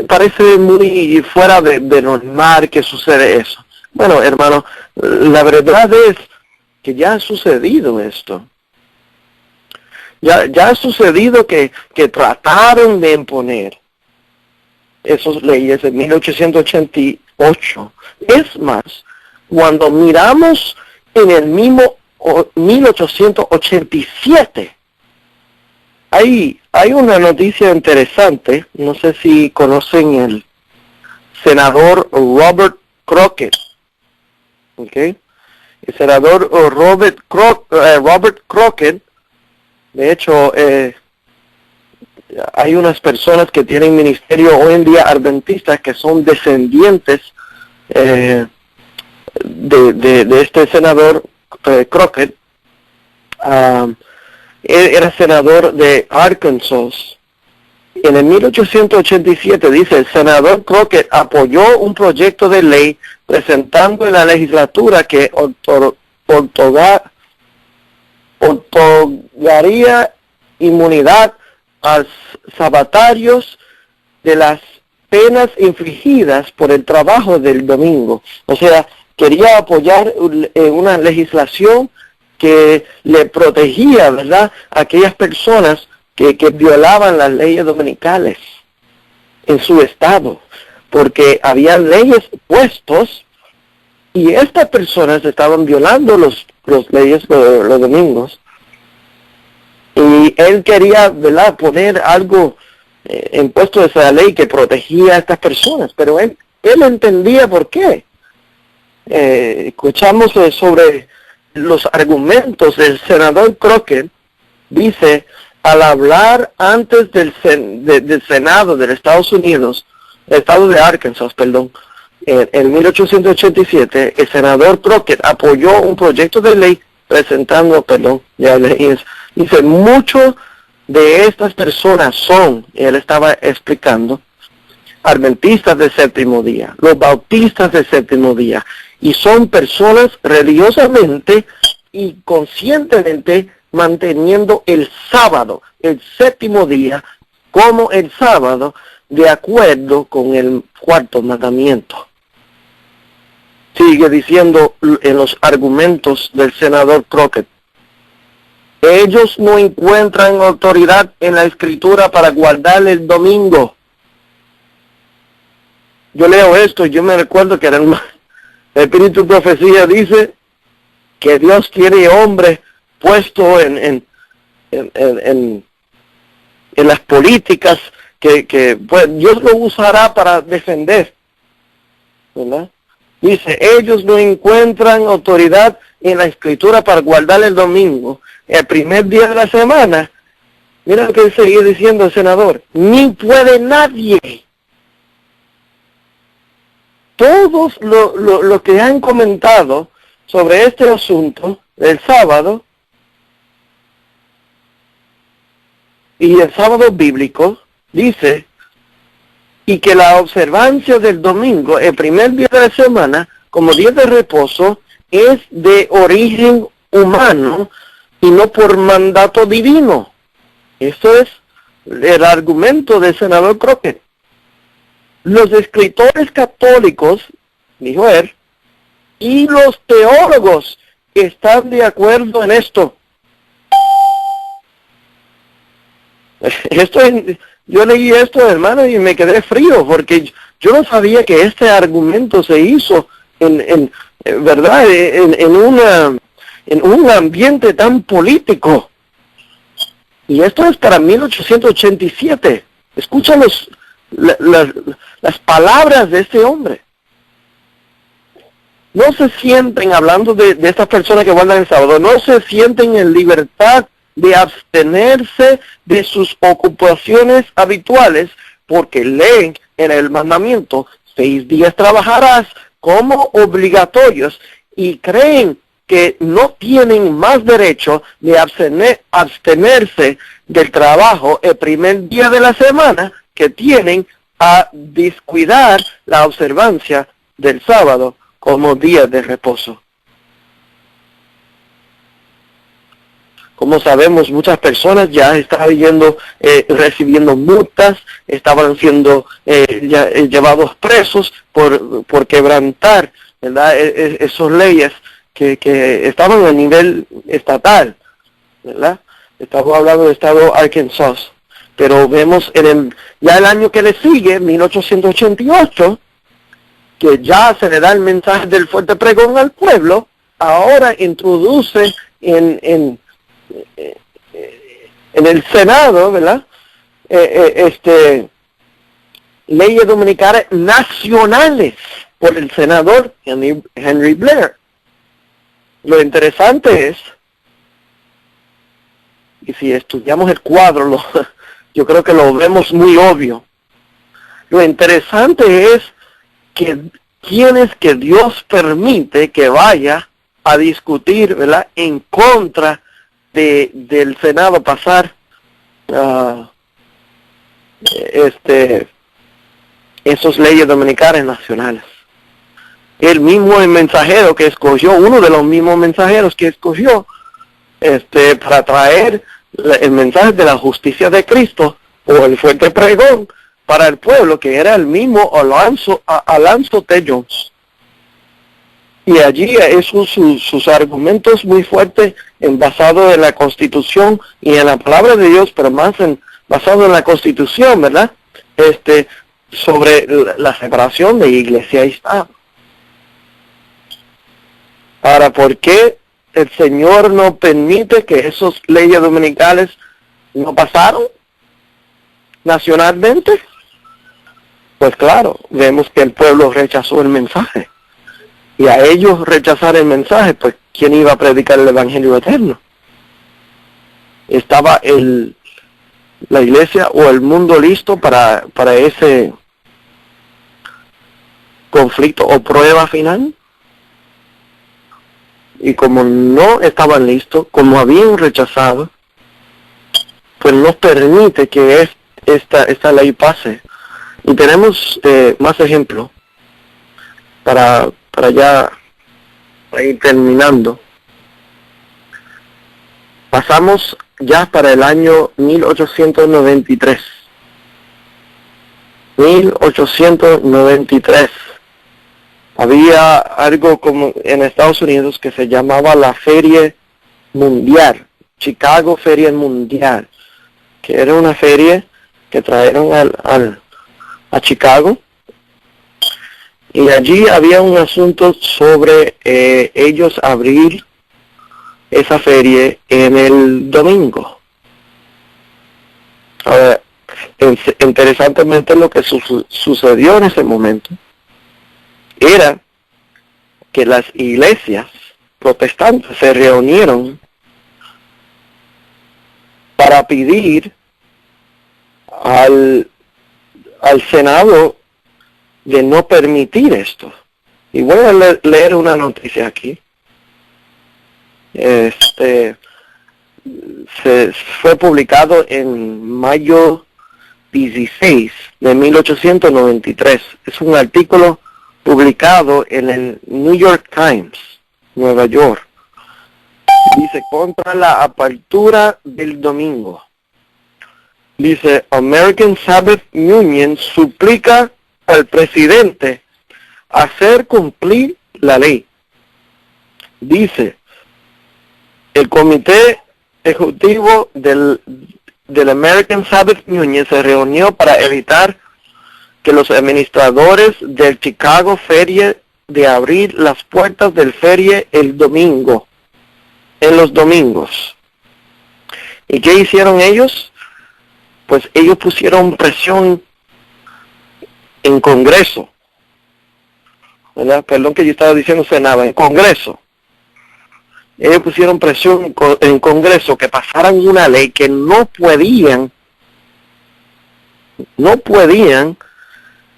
parece muy fuera de normal que sucede eso. Bueno, hermano, la verdad es que ya ha sucedido esto. Ya ha sucedido que trataron de imponer esas leyes en 1888. Es más, cuando miramos en el mismo 1887, hay una noticia interesante. No sé si conocen el senador Robert Crockett. ¿Okay? El senador Robert Crockett, de hecho, hay unas personas que tienen ministerio hoy en día adventistas que son descendientes de este senador Crockett. Él era senador de Arkansas. En el 1887 dice, el senador Crockett apoyó un proyecto de ley presentando en la legislatura que otorgaría inmunidad a sabatarios de las penas infligidas por el trabajo del domingo. O sea, quería apoyar una legislación que le protegía, ¿verdad?, a aquellas personas que violaban las leyes dominicales en su estado, porque había leyes puestos y estas personas estaban violando los leyes los domingos, y él quería, ¿verdad?, poner algo en puesto de esa ley que protegía a estas personas, pero él entendía por qué. Escuchamos sobre los argumentos del senador Crockett. Dice, al hablar antes del Senado de los Estados Unidos, el estado de Arkansas, en 1887, el senador Crockett apoyó un proyecto de ley presentando, dice, muchos de estas personas son, él estaba explicando, adventistas del séptimo día, los bautistas del séptimo día, y son personas religiosamente y conscientemente manteniendo el sábado, el séptimo día, como el sábado, de acuerdo con el cuarto mandamiento. Sigue diciendo en los argumentos del senador Crockett, ellos no encuentran autoridad en la Escritura para guardar el domingo. Yo leo esto y yo me recuerdo que el Espíritu de Profecía dice que Dios tiene hombres puestos en las políticas que pues, Dios lo usará para defender, ¿verdad? Dice, ellos no encuentran autoridad en la Escritura para guardar el domingo, el primer día de la semana. Mira lo que sigue diciendo el senador, ni puede nadie. Todos lo que han comentado sobre este asunto del sábado y el sábado bíblico, dice, y que la observancia del domingo, el primer día de la semana, como día de reposo, es de origen humano y no por mandato divino. Eso es el argumento del senador Crockett. Los escritores católicos, dijo él, y los teólogos están de acuerdo en esto. Yo leí esto, hermano, y me quedé frío, porque yo no sabía que este argumento se hizo ¿verdad?, en un ambiente tan político. Y esto es para 1887. Escucha las palabras de este hombre. No se sienten, hablando de estas personas que guardan el sábado, no se sienten en libertad de abstenerse de sus ocupaciones habituales, porque leen en el mandamiento, 6 días trabajarás, como obligatorios y creen que no tienen más derecho de abstenerse del trabajo el primer día de la semana que tienen a descuidar la observancia del sábado como día de reposo. Como sabemos, muchas personas ya estaban recibiendo multas, estaban siendo llevados presos por quebrantar, ¿verdad?, esas leyes que estaban a nivel estatal, ¿verdad? Estamos hablando del estado de Arkansas, pero vemos ya el año que le sigue, 1888, que ya se le da el mensaje del fuerte pregón al pueblo. Ahora introduce en el Senado, ¿verdad?, leyes dominicanas nacionales por el senador Henry Blair. Lo interesante es, y si estudiamos el cuadro, yo creo que lo vemos muy obvio. Lo interesante es que quién es que Dios permite que vaya a discutir, ¿verdad?, en contra del Senado pasar esas leyes dominicanas nacionales. El mismo mensajero que escogió, uno de los mismos mensajeros que escogió para traer el mensaje de la justicia de Cristo o el fuerte pregón para el pueblo, que era el mismo Alonzo T. Jones. Y allí sus argumentos muy fuertes, basados en la Constitución y en la palabra de Dios, pero más basado en la Constitución, ¿verdad?, sobre la separación de iglesia y Estado. Ahora, ¿por qué el Señor no permite que esas leyes dominicales no pasaron nacionalmente? Pues claro, vemos que el pueblo rechazó el mensaje. Y a ellos rechazar el mensaje, pues ¿quién iba a predicar el Evangelio eterno? ¿Estaba la iglesia o el mundo listo para ese conflicto o prueba final? Y como no estaban listos, como habían rechazado, pues no permite que esta ley pase. Y tenemos más ejemplos para ya ir terminando. Pasamos ya para el año 1893. 1893. Había algo como en Estados Unidos que se llamaba la Feria Mundial, Chicago Feria Mundial, que era una feria que trajeron a Chicago, y allí había un asunto sobre ellos abrir esa feria en el domingo. Ahora, interesantemente lo que sucedió en ese momento era que las iglesias protestantes se reunieron para pedir al Senado de no permitir esto. Y voy a leer una noticia aquí. Fue publicado en mayo 16 de 1893. Es un artículo publicado en el New York Times, Nueva York. Dice, contra la apertura del domingo. Dice, American Sabbath Union suplica al presidente hacer cumplir la ley. Dice, el comité ejecutivo del American Sabbath Union se reunió para evitar que los administradores del Chicago Feria de abrir las puertas del feria en los domingos. ¿Y qué hicieron ellos? Pues ellos pusieron presión en Congreso, ¿verdad? Perdón que yo estaba diciendo Senado, en Congreso. Ellos pusieron presión en Congreso que pasaran una ley que no podían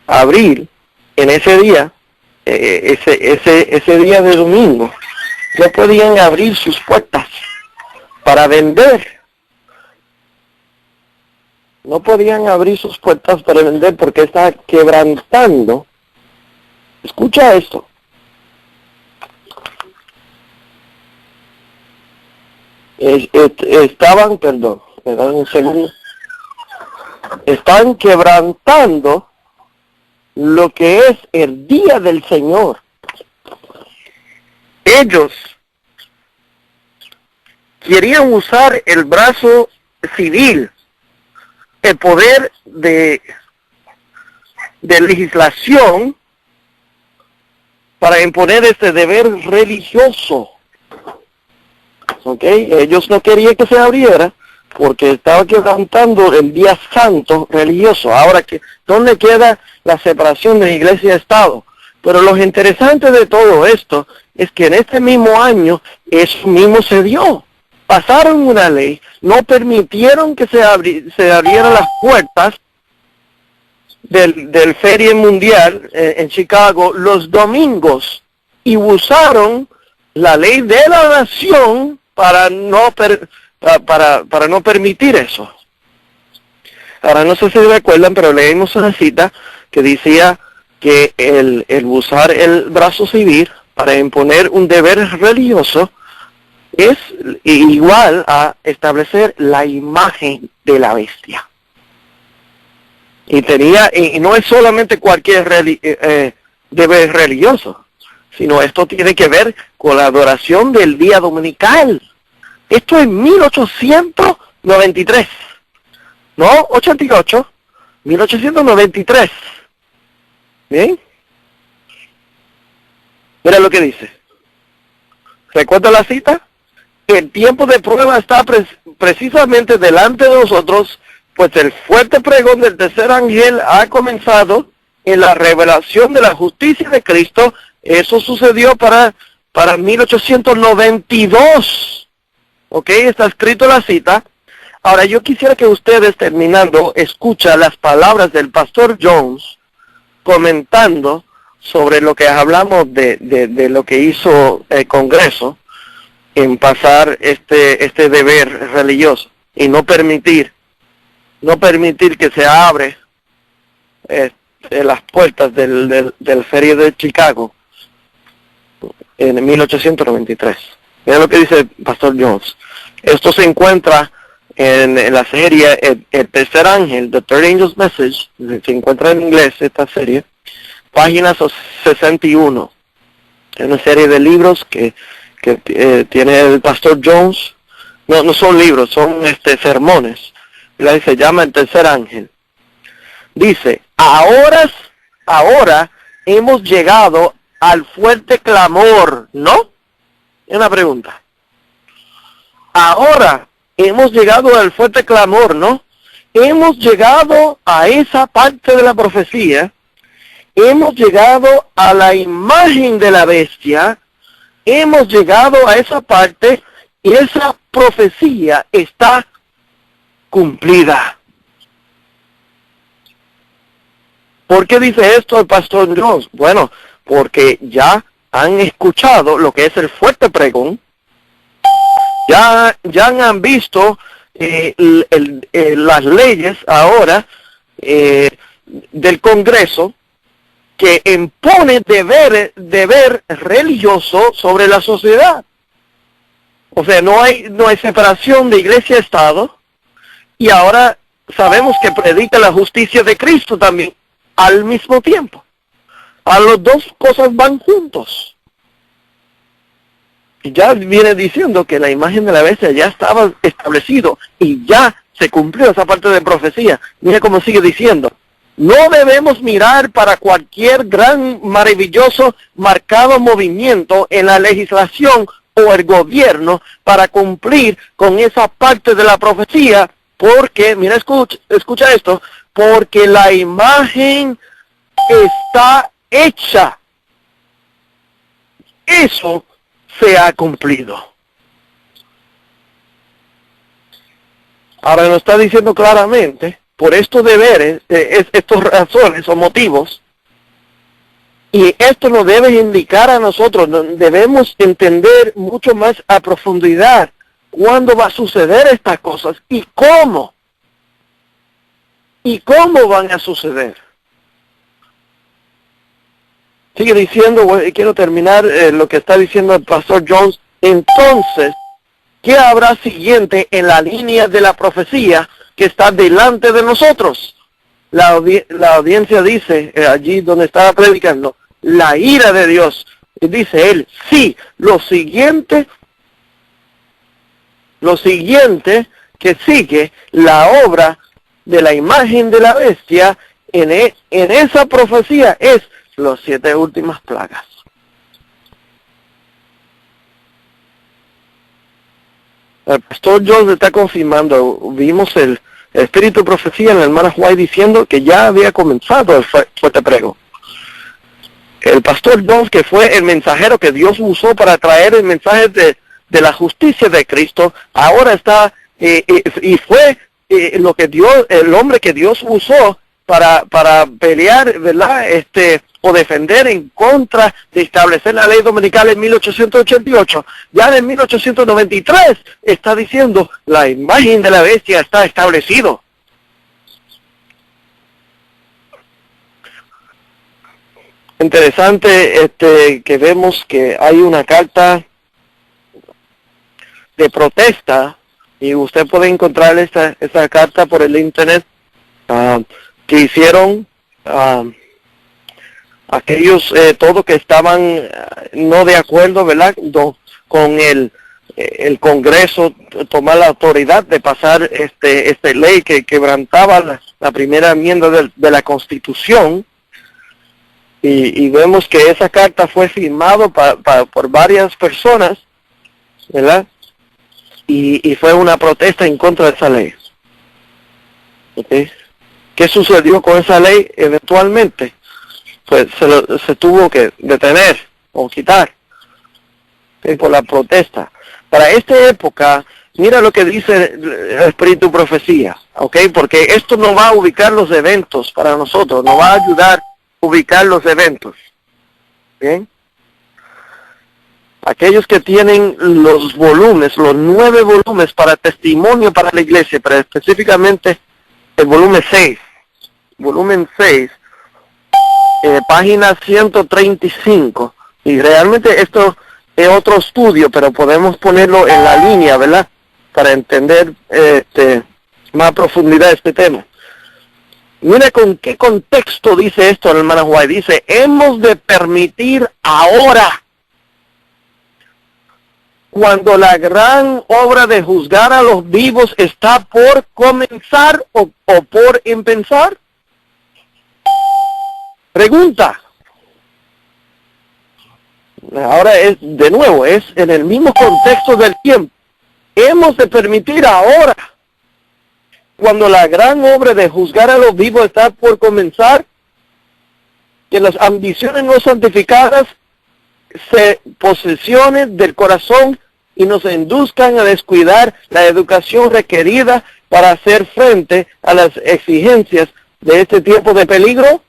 abrir en ese día ese día de domingo, no podían abrir sus puertas para vender. No podían abrir sus puertas para vender porque estaba quebrantando. Escucha esto. Estaban, perdón, me dan un segundo. Están quebrantando lo que es el día del Señor. Ellos querían usar el brazo civil, el poder de legislación para imponer este deber religioso. ¿Okay? Ellos no querían que se abriera porque estaba quebrantando el día santo religioso. Ahora, ¿dónde queda la separación de iglesia y Estado? Pero lo interesante de todo esto es que en este mismo año eso mismo se dio. Pasaron una ley, no permitieron que se abrieran las puertas del Feria Mundial en Chicago los domingos y usaron la ley de la nación para no permitir eso. Ahora no sé si recuerdan, pero leímos una cita que decía que el usar el brazo civil para imponer un deber religioso es igual a establecer la imagen de la bestia. Y no es solamente cualquier deber religioso, sino esto tiene que ver con la adoración del día dominical. Esto es 1893, no 88, 1893. ¿Bien? Mira lo que dice. ¿Recuerda la cita? El tiempo de prueba está precisamente delante de nosotros, pues el fuerte pregón del tercer ángel ha comenzado en la revelación de la justicia de Cristo. Eso sucedió para 1892. ¿Ok? Está escrito la cita. Ahora yo quisiera que ustedes, terminando, escuchen las palabras del pastor Jones comentando sobre lo que hablamos de lo que hizo el Congreso en pasar este deber religioso y no permitir que se abre las puertas del Feria de Chicago en 1893. Mira lo que dice el pastor Jones. Esto se encuentra en la serie el tercer ángel, The Third Angel's Message. Se encuentra en inglés esta serie, página 61. Es una serie de libros que tiene el pastor Jones. No son libros, son sermones. Se llama el tercer ángel. Dice, ahora hemos llegado al fuerte clamor, ¿no? Es una pregunta. Ahora hemos llegado al fuerte clamor, ¿no? Hemos llegado a esa parte de la profecía. Hemos llegado a la imagen de la bestia. Hemos llegado a esa parte y esa profecía está cumplida. ¿Por qué dice esto el pastor Jones? Bueno, porque ya han escuchado lo que es el fuerte pregón, ya han visto las leyes ahora del Congreso que impone deber religioso sobre la sociedad. O sea, no hay separación de iglesia y Estado, y ahora sabemos que predica la justicia de Cristo también al mismo tiempo. A las dos cosas van juntos. Y ya viene diciendo que la imagen de la bestia ya estaba establecido y ya se cumplió esa parte de profecía. Mira cómo sigue diciendo. No debemos mirar para cualquier gran, maravilloso, marcado movimiento en la legislación o el gobierno para cumplir con esa parte de la profecía, porque, mira, escucha esto, porque la imagen está hecha. Eso se ha cumplido. Ahora nos está diciendo claramente, por estos deberes, estos razones o motivos, Y esto nos debe indicar a nosotros, debemos entender mucho más a profundidad cuándo va a suceder estas cosas y cómo van a suceder. Sigue diciendo, quiero terminar lo que está diciendo el pastor Jones. Entonces, ¿qué habrá siguiente en la línea de la profecía que está delante de nosotros? La audiencia dice, allí donde estaba predicando, la ira de Dios. Y dice él, sí, lo siguiente que sigue la obra de la imagen de la bestia en esa profecía es las 7 últimas plagas. El pastor Jones está confirmando, vimos el espíritu de profecía en la hermana White diciendo que ya había comenzado el fuerte prego. El pastor Jones, que fue el mensajero que Dios usó para traer el mensaje de la justicia de Cristo, ahora está, y fue lo que Dios, el hombre que Dios usó para pelear, ¿verdad? O defender en contra de establecer la ley dominical en 1888. Ya en 1893 está diciendo, la imagen de la bestia está establecido. Interesante que vemos que hay una carta de protesta, y usted puede encontrar esa carta por el internet, que hicieron aquellos todos que estaban no de acuerdo, ¿verdad?, con el Congreso tomar la autoridad de pasar esta ley que quebrantaba la primera enmienda de la Constitución. Y vemos que esa carta fue firmada por varias personas, ¿verdad? Y fue una protesta en contra de esa ley. ¿Okay? ¿Qué sucedió con esa ley? Eventualmente, pues se tuvo que detener o quitar, ¿okay?, por la protesta. Para esta época, mira lo que dice el Espíritu Profecía, ¿ok? Porque esto nos va a ubicar los eventos para nosotros, nos va a ayudar ubicar los eventos. ¿Bien? Aquellos que tienen los volúmenes, los 9 volúmenes para testimonio para la iglesia, pero específicamente el volumen 6, página 135, y realmente esto es otro estudio, pero podemos ponerlo en la línea, ¿verdad?, para entender más profundidad este tema. Mira con qué contexto dice esto la hermana White. Dice, hemos de permitir ahora, cuando la gran obra de juzgar a los vivos está por comenzar o por empezar. Pregunta. Ahora es, de nuevo, es en el mismo contexto del tiempo. Hemos de permitir ahora, cuando la gran obra de juzgar a los vivos está por comenzar, que las ambiciones no santificadas se posesionen del corazón y nos induzcan a descuidar la educación requerida para hacer frente a las exigencias de este tiempo de peligro.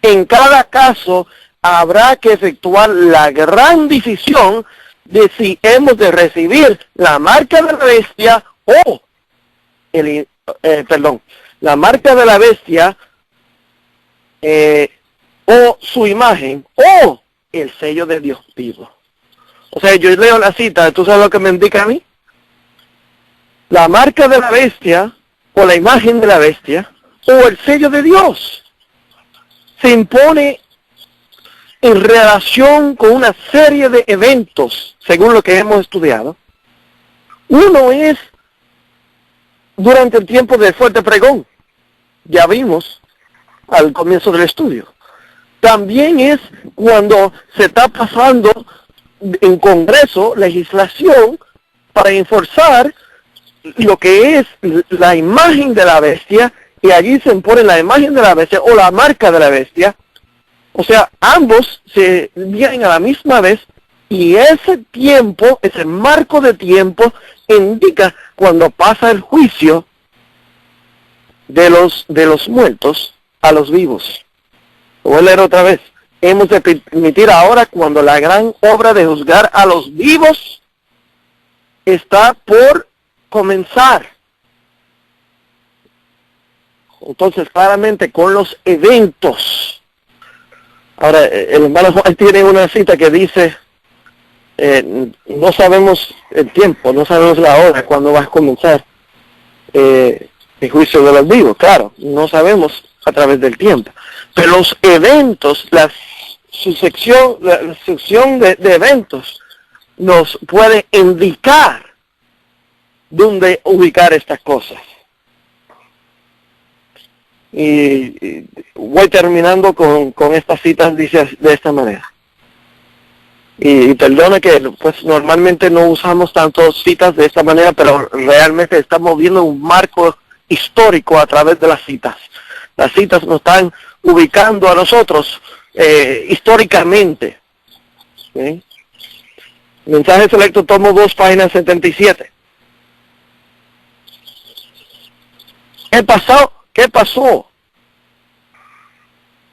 En cada caso habrá que efectuar la gran decisión de si hemos de recibir la marca de la bestia o la marca de la bestia o su imagen o el sello de Dios vivo. O sea, yo leo la cita, ¿tú sabes lo que me indica a mí? La marca de la bestia o la imagen de la bestia o el sello de Dios se impone en relación con una serie de eventos, según lo que hemos estudiado. Uno es durante el tiempo del fuerte pregón, ya vimos al comienzo del estudio. También es cuando se está pasando en Congreso legislación para enforzar lo que es la imagen de la bestia, y allí se impone la imagen de la bestia o la marca de la bestia. O sea, ambos se vienen a la misma vez, y ese tiempo, ese marco de tiempo, indica cuando pasa el juicio de los muertos a los vivos. Lo voy a leer otra vez. hemos de permitir ahora, cuando la gran obra de juzgar a los vivos está por comenzar. Entonces, claramente, con los eventos. Ahora, el hermano Juan tiene una cita que dice, no sabemos el tiempo, no sabemos la hora, cuándo va a comenzar el juicio de los vivos. Claro, no sabemos a través del tiempo. Pero los eventos, la sucesión de eventos nos puede indicar dónde ubicar estas cosas. Y voy terminando con estas citas, dice de esta manera. Y perdona que pues normalmente no usamos tantas citas de esta manera, pero realmente estamos viendo un marco histórico a través de las citas. Las citas nos están ubicando a nosotros históricamente. ¿Sí? Mensaje selecto, tomo 2, página 77. ¿Qué pasó? ¿Qué pasó?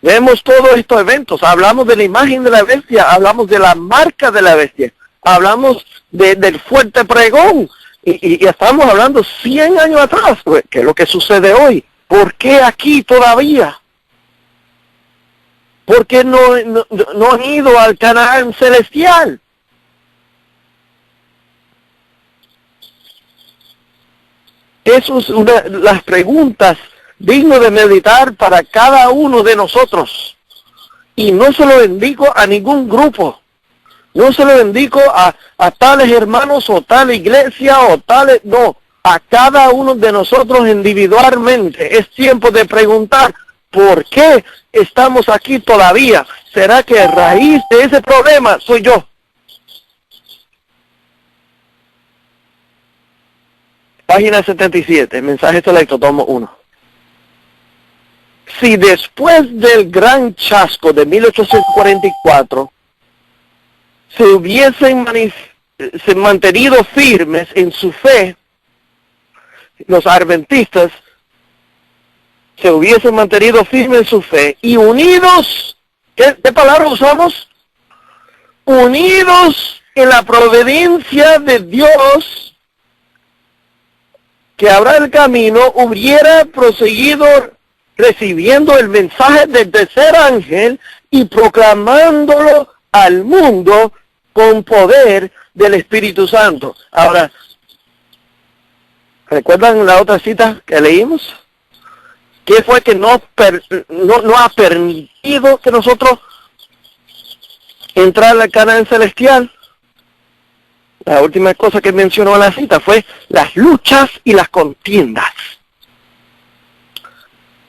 Vemos todos estos eventos, hablamos de la imagen de la bestia, hablamos de la marca de la bestia, hablamos del fuerte pregón, y estamos hablando 100 años atrás, que es lo que sucede hoy. ¿Por qué aquí todavía? ¿Por qué no han ido al Canaán celestial? Eso es las preguntas digno de meditar para cada uno de nosotros. Y no se lo indico a ningún grupo. No se lo indico a tales hermanos o tal iglesia o tales, no. A cada uno de nosotros individualmente. Es tiempo de preguntar, ¿por qué estamos aquí todavía? ¿Será que a raíz de ese problema soy yo? Página 77, mensaje selecto, tomo 1. Si después del gran chasco de 1844 se hubiesen mantenido firmes en su fe, los adventistas se hubiesen mantenido firmes en su fe y unidos, ¿qué palabra usamos? Unidos en la providencia de Dios, que habrá el camino, hubiera proseguido recibiendo el mensaje del tercer ángel y proclamándolo al mundo con poder del Espíritu Santo. Ahora, ¿recuerdan la otra cita que leímos? ¿Qué fue que no ha permitido que nosotros entrar al Canaán celestial? La última cosa que mencionó en la cita fue las luchas y las contiendas.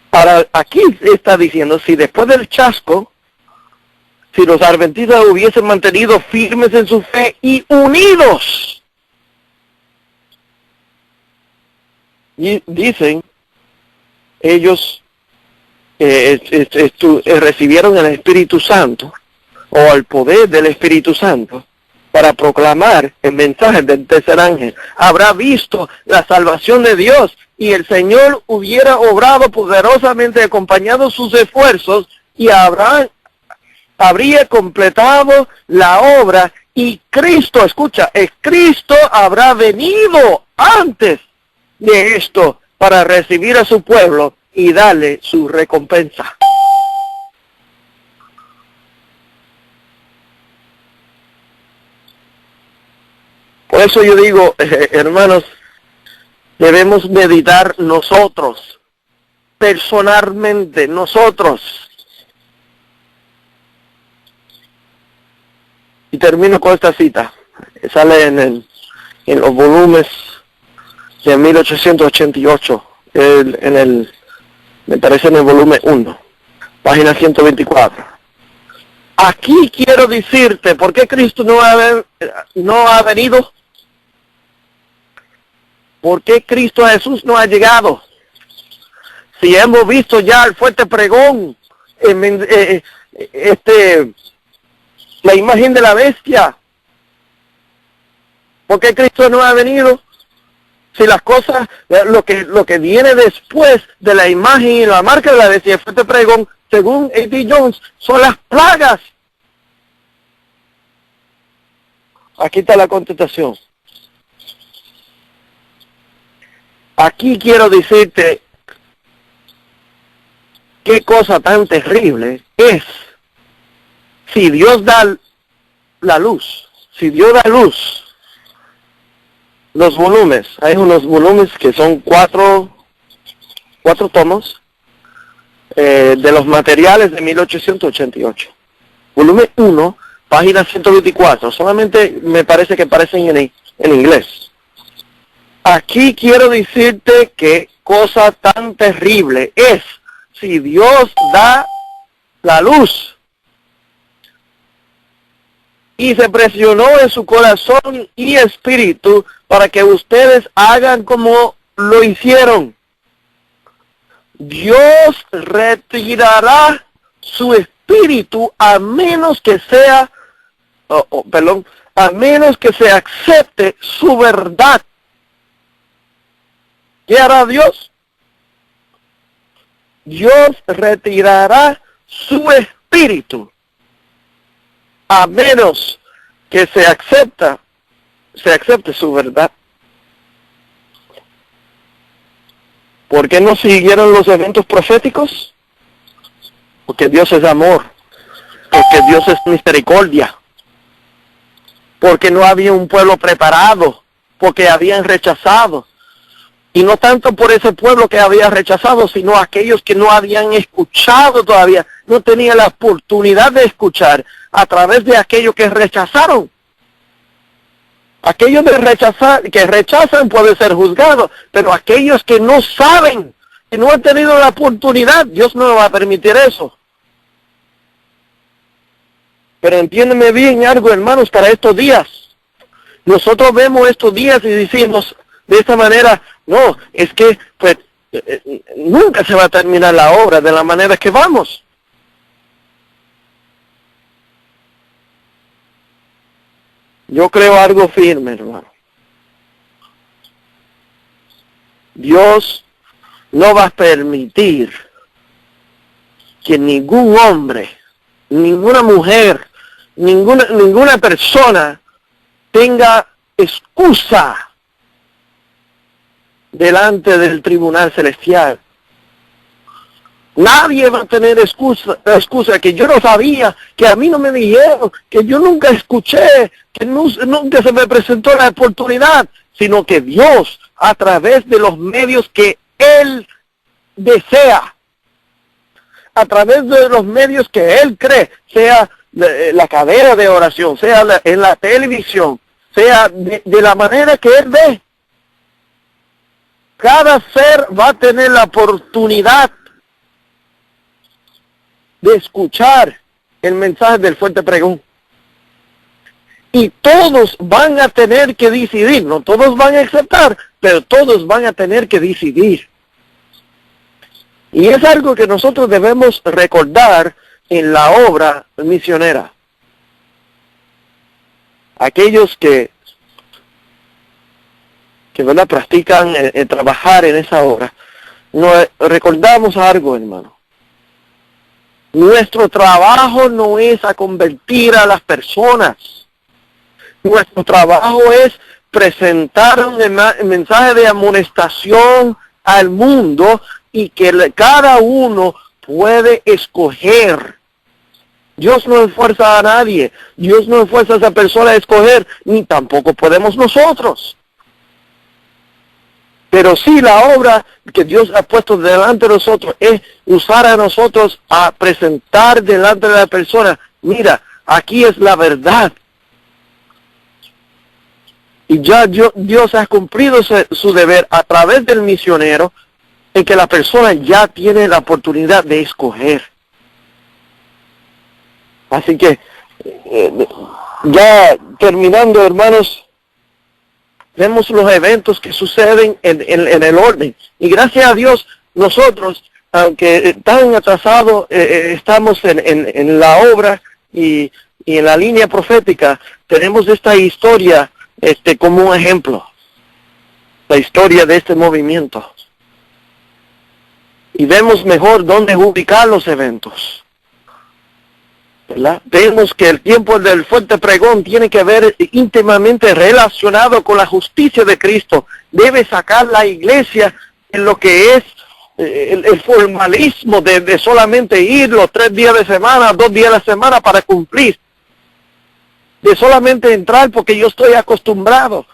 Ahora, aquí está diciendo, si después del chasco, si los adventistas hubiesen mantenido firmes en su fe y unidos, y dicen, ellos recibieron el Espíritu Santo, o el poder del Espíritu Santo, para proclamar el mensaje del tercer ángel. Habrá visto la salvación de Dios y el Señor hubiera obrado poderosamente acompañado sus esfuerzos y habría completado la obra y Cristo, escucha, Cristo habrá venido antes de esto para recibir a su pueblo y darle su recompensa. Por eso yo digo, hermanos, debemos meditar nosotros, personalmente, nosotros. Y termino con esta cita. Sale en los volúmenes de 1888, me parece en el volumen 1, página 124. Aquí quiero decirte, ¿por qué Cristo no ha venido? ¿Por qué Cristo Jesús no ha llegado? Si hemos visto ya el fuerte pregón, la imagen de la bestia, ¿por qué Cristo no ha venido? si las cosas, lo que viene después de la imagen y la marca de la bestia, el fuerte pregón, según A.T. Jones, son las plagas? Aquí está la contestación. Aquí quiero decirte qué cosa tan terrible es si Dios da la luz, si Dios da luz. Los volúmenes, hay unos volúmenes que son cuatro tomos de los materiales de 1888. Volumen 1, página 124, solamente me parece que aparecen en inglés. Aquí quiero decirte qué cosa tan terrible es si Dios da la luz y se presionó en su corazón y espíritu para que ustedes hagan como lo hicieron. Dios retirará su espíritu a menos que sea, a menos que se acepte su verdad. ¿Qué hará Dios? Dios retirará su espíritu a menos que se acepte su verdad. ¿Por qué no siguieron los eventos proféticos? Porque Dios es amor, porque Dios es misericordia, porque no había un pueblo preparado, porque habían rechazado. Y no tanto por ese pueblo que había rechazado, sino aquellos que no habían escuchado todavía, no tenían la oportunidad de escuchar a través de aquellos que rechazaron. Aquellos que rechazan pueden ser juzgados, pero aquellos que no saben, que no han tenido la oportunidad, Dios no va a permitir eso. Pero entiéndeme bien algo, hermanos, para estos días. Nosotros vemos estos días y decimos de esta manera, no, es que pues nunca se va a terminar la obra de la manera que vamos. Yo creo algo firme, hermano. Dios no va a permitir que ningún hombre, ninguna mujer, ninguna persona tenga excusa delante del tribunal celestial. Nadie va a tener excusa que yo no sabía, que a mí no me dijeron, que yo nunca escuché, que nunca se me presentó la oportunidad, sino que Dios, a través de los medios que Él desea, a través de los medios que Él cree, sea la cadena de oración, sea en la televisión, sea de la manera que Él ve, cada ser va a tener la oportunidad de escuchar el mensaje del fuerte pregón. Y todos van a tener que decidir, no todos van a aceptar, pero todos van a tener que decidir. Y es algo que nosotros debemos recordar en la obra misionera. Aquellos que ¿verdad? Practican trabajar en esa obra. Recordamos algo, hermano. Nuestro trabajo no es a convertir a las personas. Nuestro trabajo es presentar un mensaje de amonestación al mundo y que cada uno puede escoger. Dios no esfuerza a nadie. Dios no esfuerza a esa persona a escoger, ni tampoco podemos nosotros. Pero sí la obra que Dios ha puesto delante de nosotros es usar a nosotros a presentar delante de la persona, mira, aquí es la verdad. Y ya Dios ha cumplido su deber a través del misionero, en que la persona ya tiene la oportunidad de escoger. Así que, ya terminando, hermanos, vemos los eventos que suceden en el orden. Y gracias a Dios, nosotros, aunque tan atrasados estamos en la obra y en la línea profética, tenemos esta historia como un ejemplo. la historia de este movimiento y vemos mejor dónde ubicar los eventos, ¿verdad? Vemos que el tiempo del fuerte pregón tiene que ver íntimamente relacionado con la justicia de Cristo. Debe sacar la iglesia en lo que es el formalismo de solamente ir los 3 días de semana, 2 días de semana para cumplir, de solamente entrar porque yo estoy acostumbrado,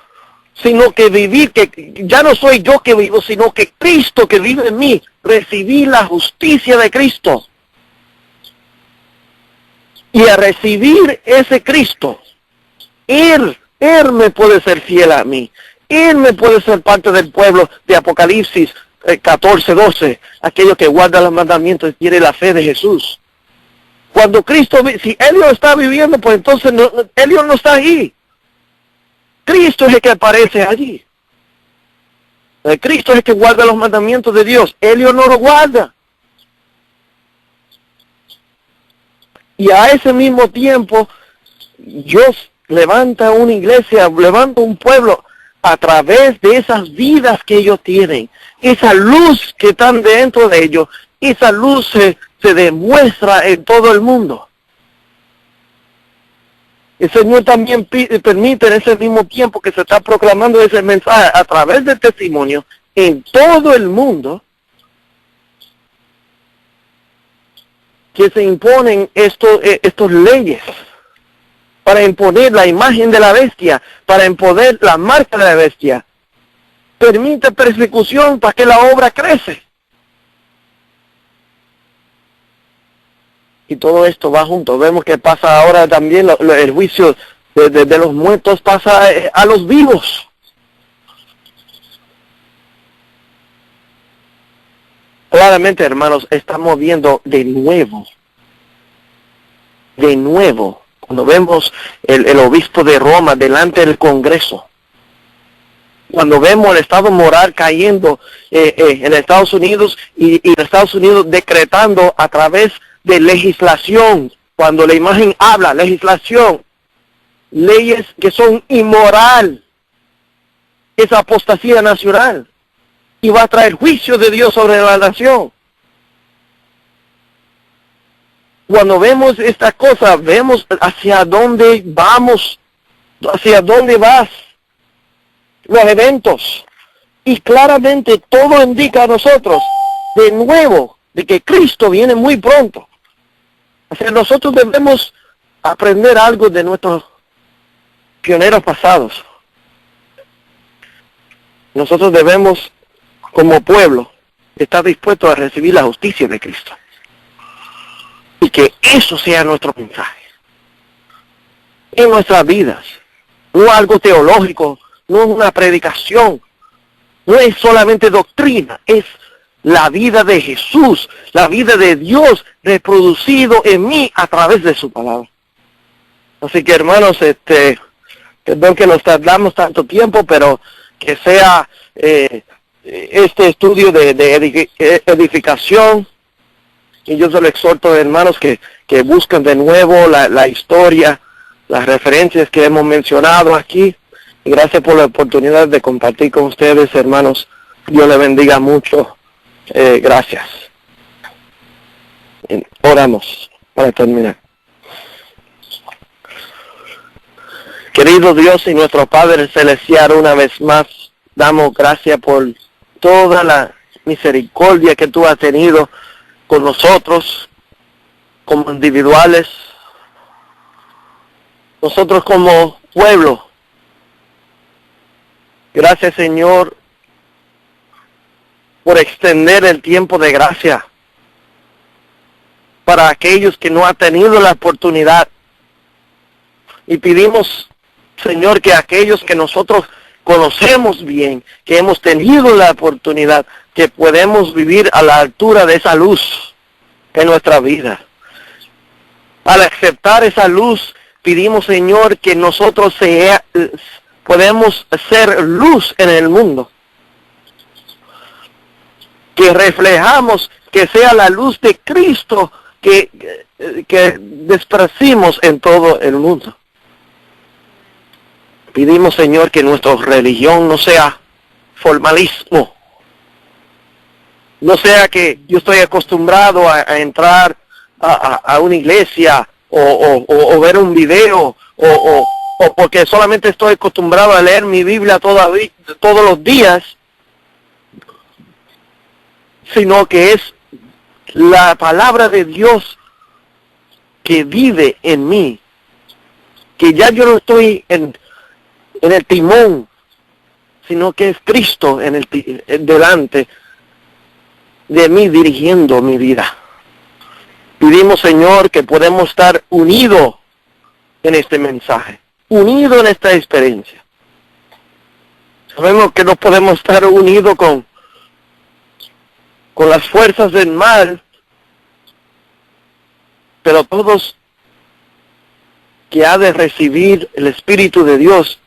sino que vivir, que ya no soy yo que vivo, sino que Cristo que vive en mí, recibir la justicia de Cristo. Y a recibir ese Cristo, Él me puede ser fiel a mí. Él me puede ser parte del pueblo de Apocalipsis 14:12, aquello que guarda los mandamientos y tiene la fe de Jesús. Cuando Cristo, si Elio está viviendo, pues entonces Elio no está ahí. Cristo es el que aparece allí. Cristo es el que guarda los mandamientos de Dios. Elio no lo guarda. Y a ese mismo tiempo, Dios levanta una iglesia, levanta un pueblo a través de esas vidas que ellos tienen. Esa luz que están dentro de ellos, esa luz se demuestra en todo el mundo. El Señor también permite en ese mismo tiempo que se está proclamando ese mensaje a través del testimonio en todo el mundo, que se imponen estos leyes para imponer la imagen de la bestia, para imponer la marca de la bestia. Permite persecución para que la obra crece. Y todo esto va junto. Vemos que pasa ahora también el juicio de los muertos, pasa a los vivos. Claramente, hermanos, estamos viendo de nuevo, cuando vemos el obispo de Roma delante del Congreso, cuando vemos el Estado moral cayendo en Estados Unidos y Estados Unidos decretando a través de legislación, cuando la imagen habla, legislación, leyes que son inmoral, es apostasía nacional y va a traer juicio de Dios sobre la nación. Cuando vemos estas cosas, vemos hacia dónde vamos, hacia dónde vas, los eventos. Y claramente todo indica a nosotros, de nuevo, de que Cristo viene muy pronto. O sea, nosotros debemos aprender algo de nuestros pioneros pasados. Nosotros debemos, como pueblo, estar dispuestos a recibir la justicia de Cristo. Y que eso sea nuestro mensaje en nuestras vidas. No algo teológico, no es una predicación, no es solamente doctrina, es la vida de Jesús, la vida de Dios reproducido en mí a través de su palabra. Así que, hermanos, perdón que nos tardamos tanto tiempo, pero que sea este estudio de edificación. Y yo se lo exhorto, hermanos, que busquen de nuevo la historia, las referencias que hemos mencionado aquí. Y gracias por la oportunidad de compartir con ustedes, hermanos. Dios les bendiga mucho. Gracias. Oramos para terminar. Querido Dios y nuestro Padre Celestial, una vez más, damos gracias por toda la misericordia que tú has tenido con nosotros, como individuales, nosotros como pueblo. Gracias, Señor, por extender el tiempo de gracia para aquellos que no han tenido la oportunidad. Y pedimos, Señor, que aquellos que nosotros conocemos bien, que hemos tenido la oportunidad, que podemos vivir a la altura de esa luz en nuestra vida. Al aceptar esa luz, pedimos, Señor, que nosotros podemos ser luz en el mundo. Que reflejamos, que sea la luz de Cristo que despreciamos en todo el mundo. Pedimos, Señor, que nuestra religión no sea formalismo. No sea que yo estoy acostumbrado a entrar a una iglesia o ver un video o porque solamente estoy acostumbrado a leer mi Biblia todos los días, sino que es la palabra de Dios que vive en mí, que ya yo no estoy en el timón, sino que es Cristo delante de mí dirigiendo mi vida. Pedimos, Señor, que podemos estar unidos en este mensaje, unidos en esta experiencia. Sabemos que no podemos estar unidos con las fuerzas del mal, pero todos que ha de recibir el Espíritu de Dios,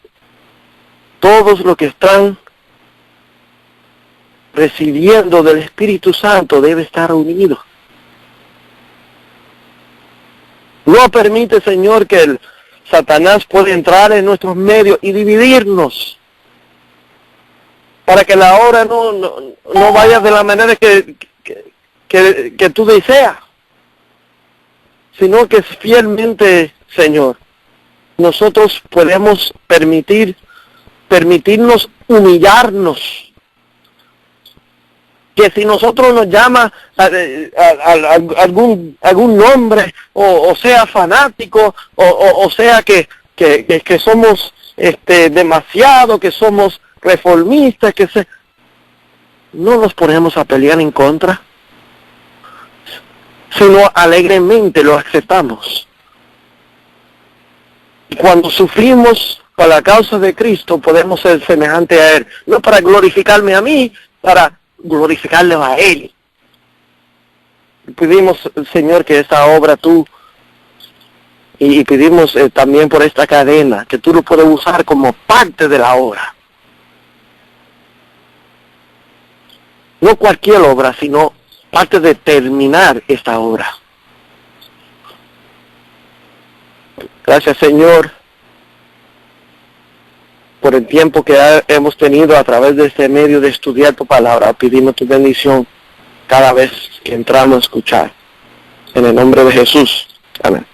todos los que están recibiendo del Espíritu Santo debe estar unidos. No permite, Señor, que el Satanás pueda entrar en nuestros medios y dividirnos, para que la hora no vaya de la manera que tú deseas, sino que fielmente, Señor, nosotros podemos permitirnos humillarnos. Que si nosotros nos llama algún nombre, o sea fanático, o sea que somos demasiado, que somos reformistas, no nos ponemos a pelear en contra, sino alegremente lo aceptamos. Y cuando sufrimos por la causa de Cristo, podemos ser semejantes a Él, no para glorificarme a mí, para glorificarle a Él. Pedimos, Señor, que esta obra tú, y pedimos también por esta cadena, que tú lo puedas usar como parte de la obra. No cualquier obra, sino parte de terminar esta obra. Gracias, Señor, por el tiempo que hemos tenido a través de este medio de estudiar tu palabra. Pedimos tu bendición cada vez que entramos a escuchar. En el nombre de Jesús. Amén.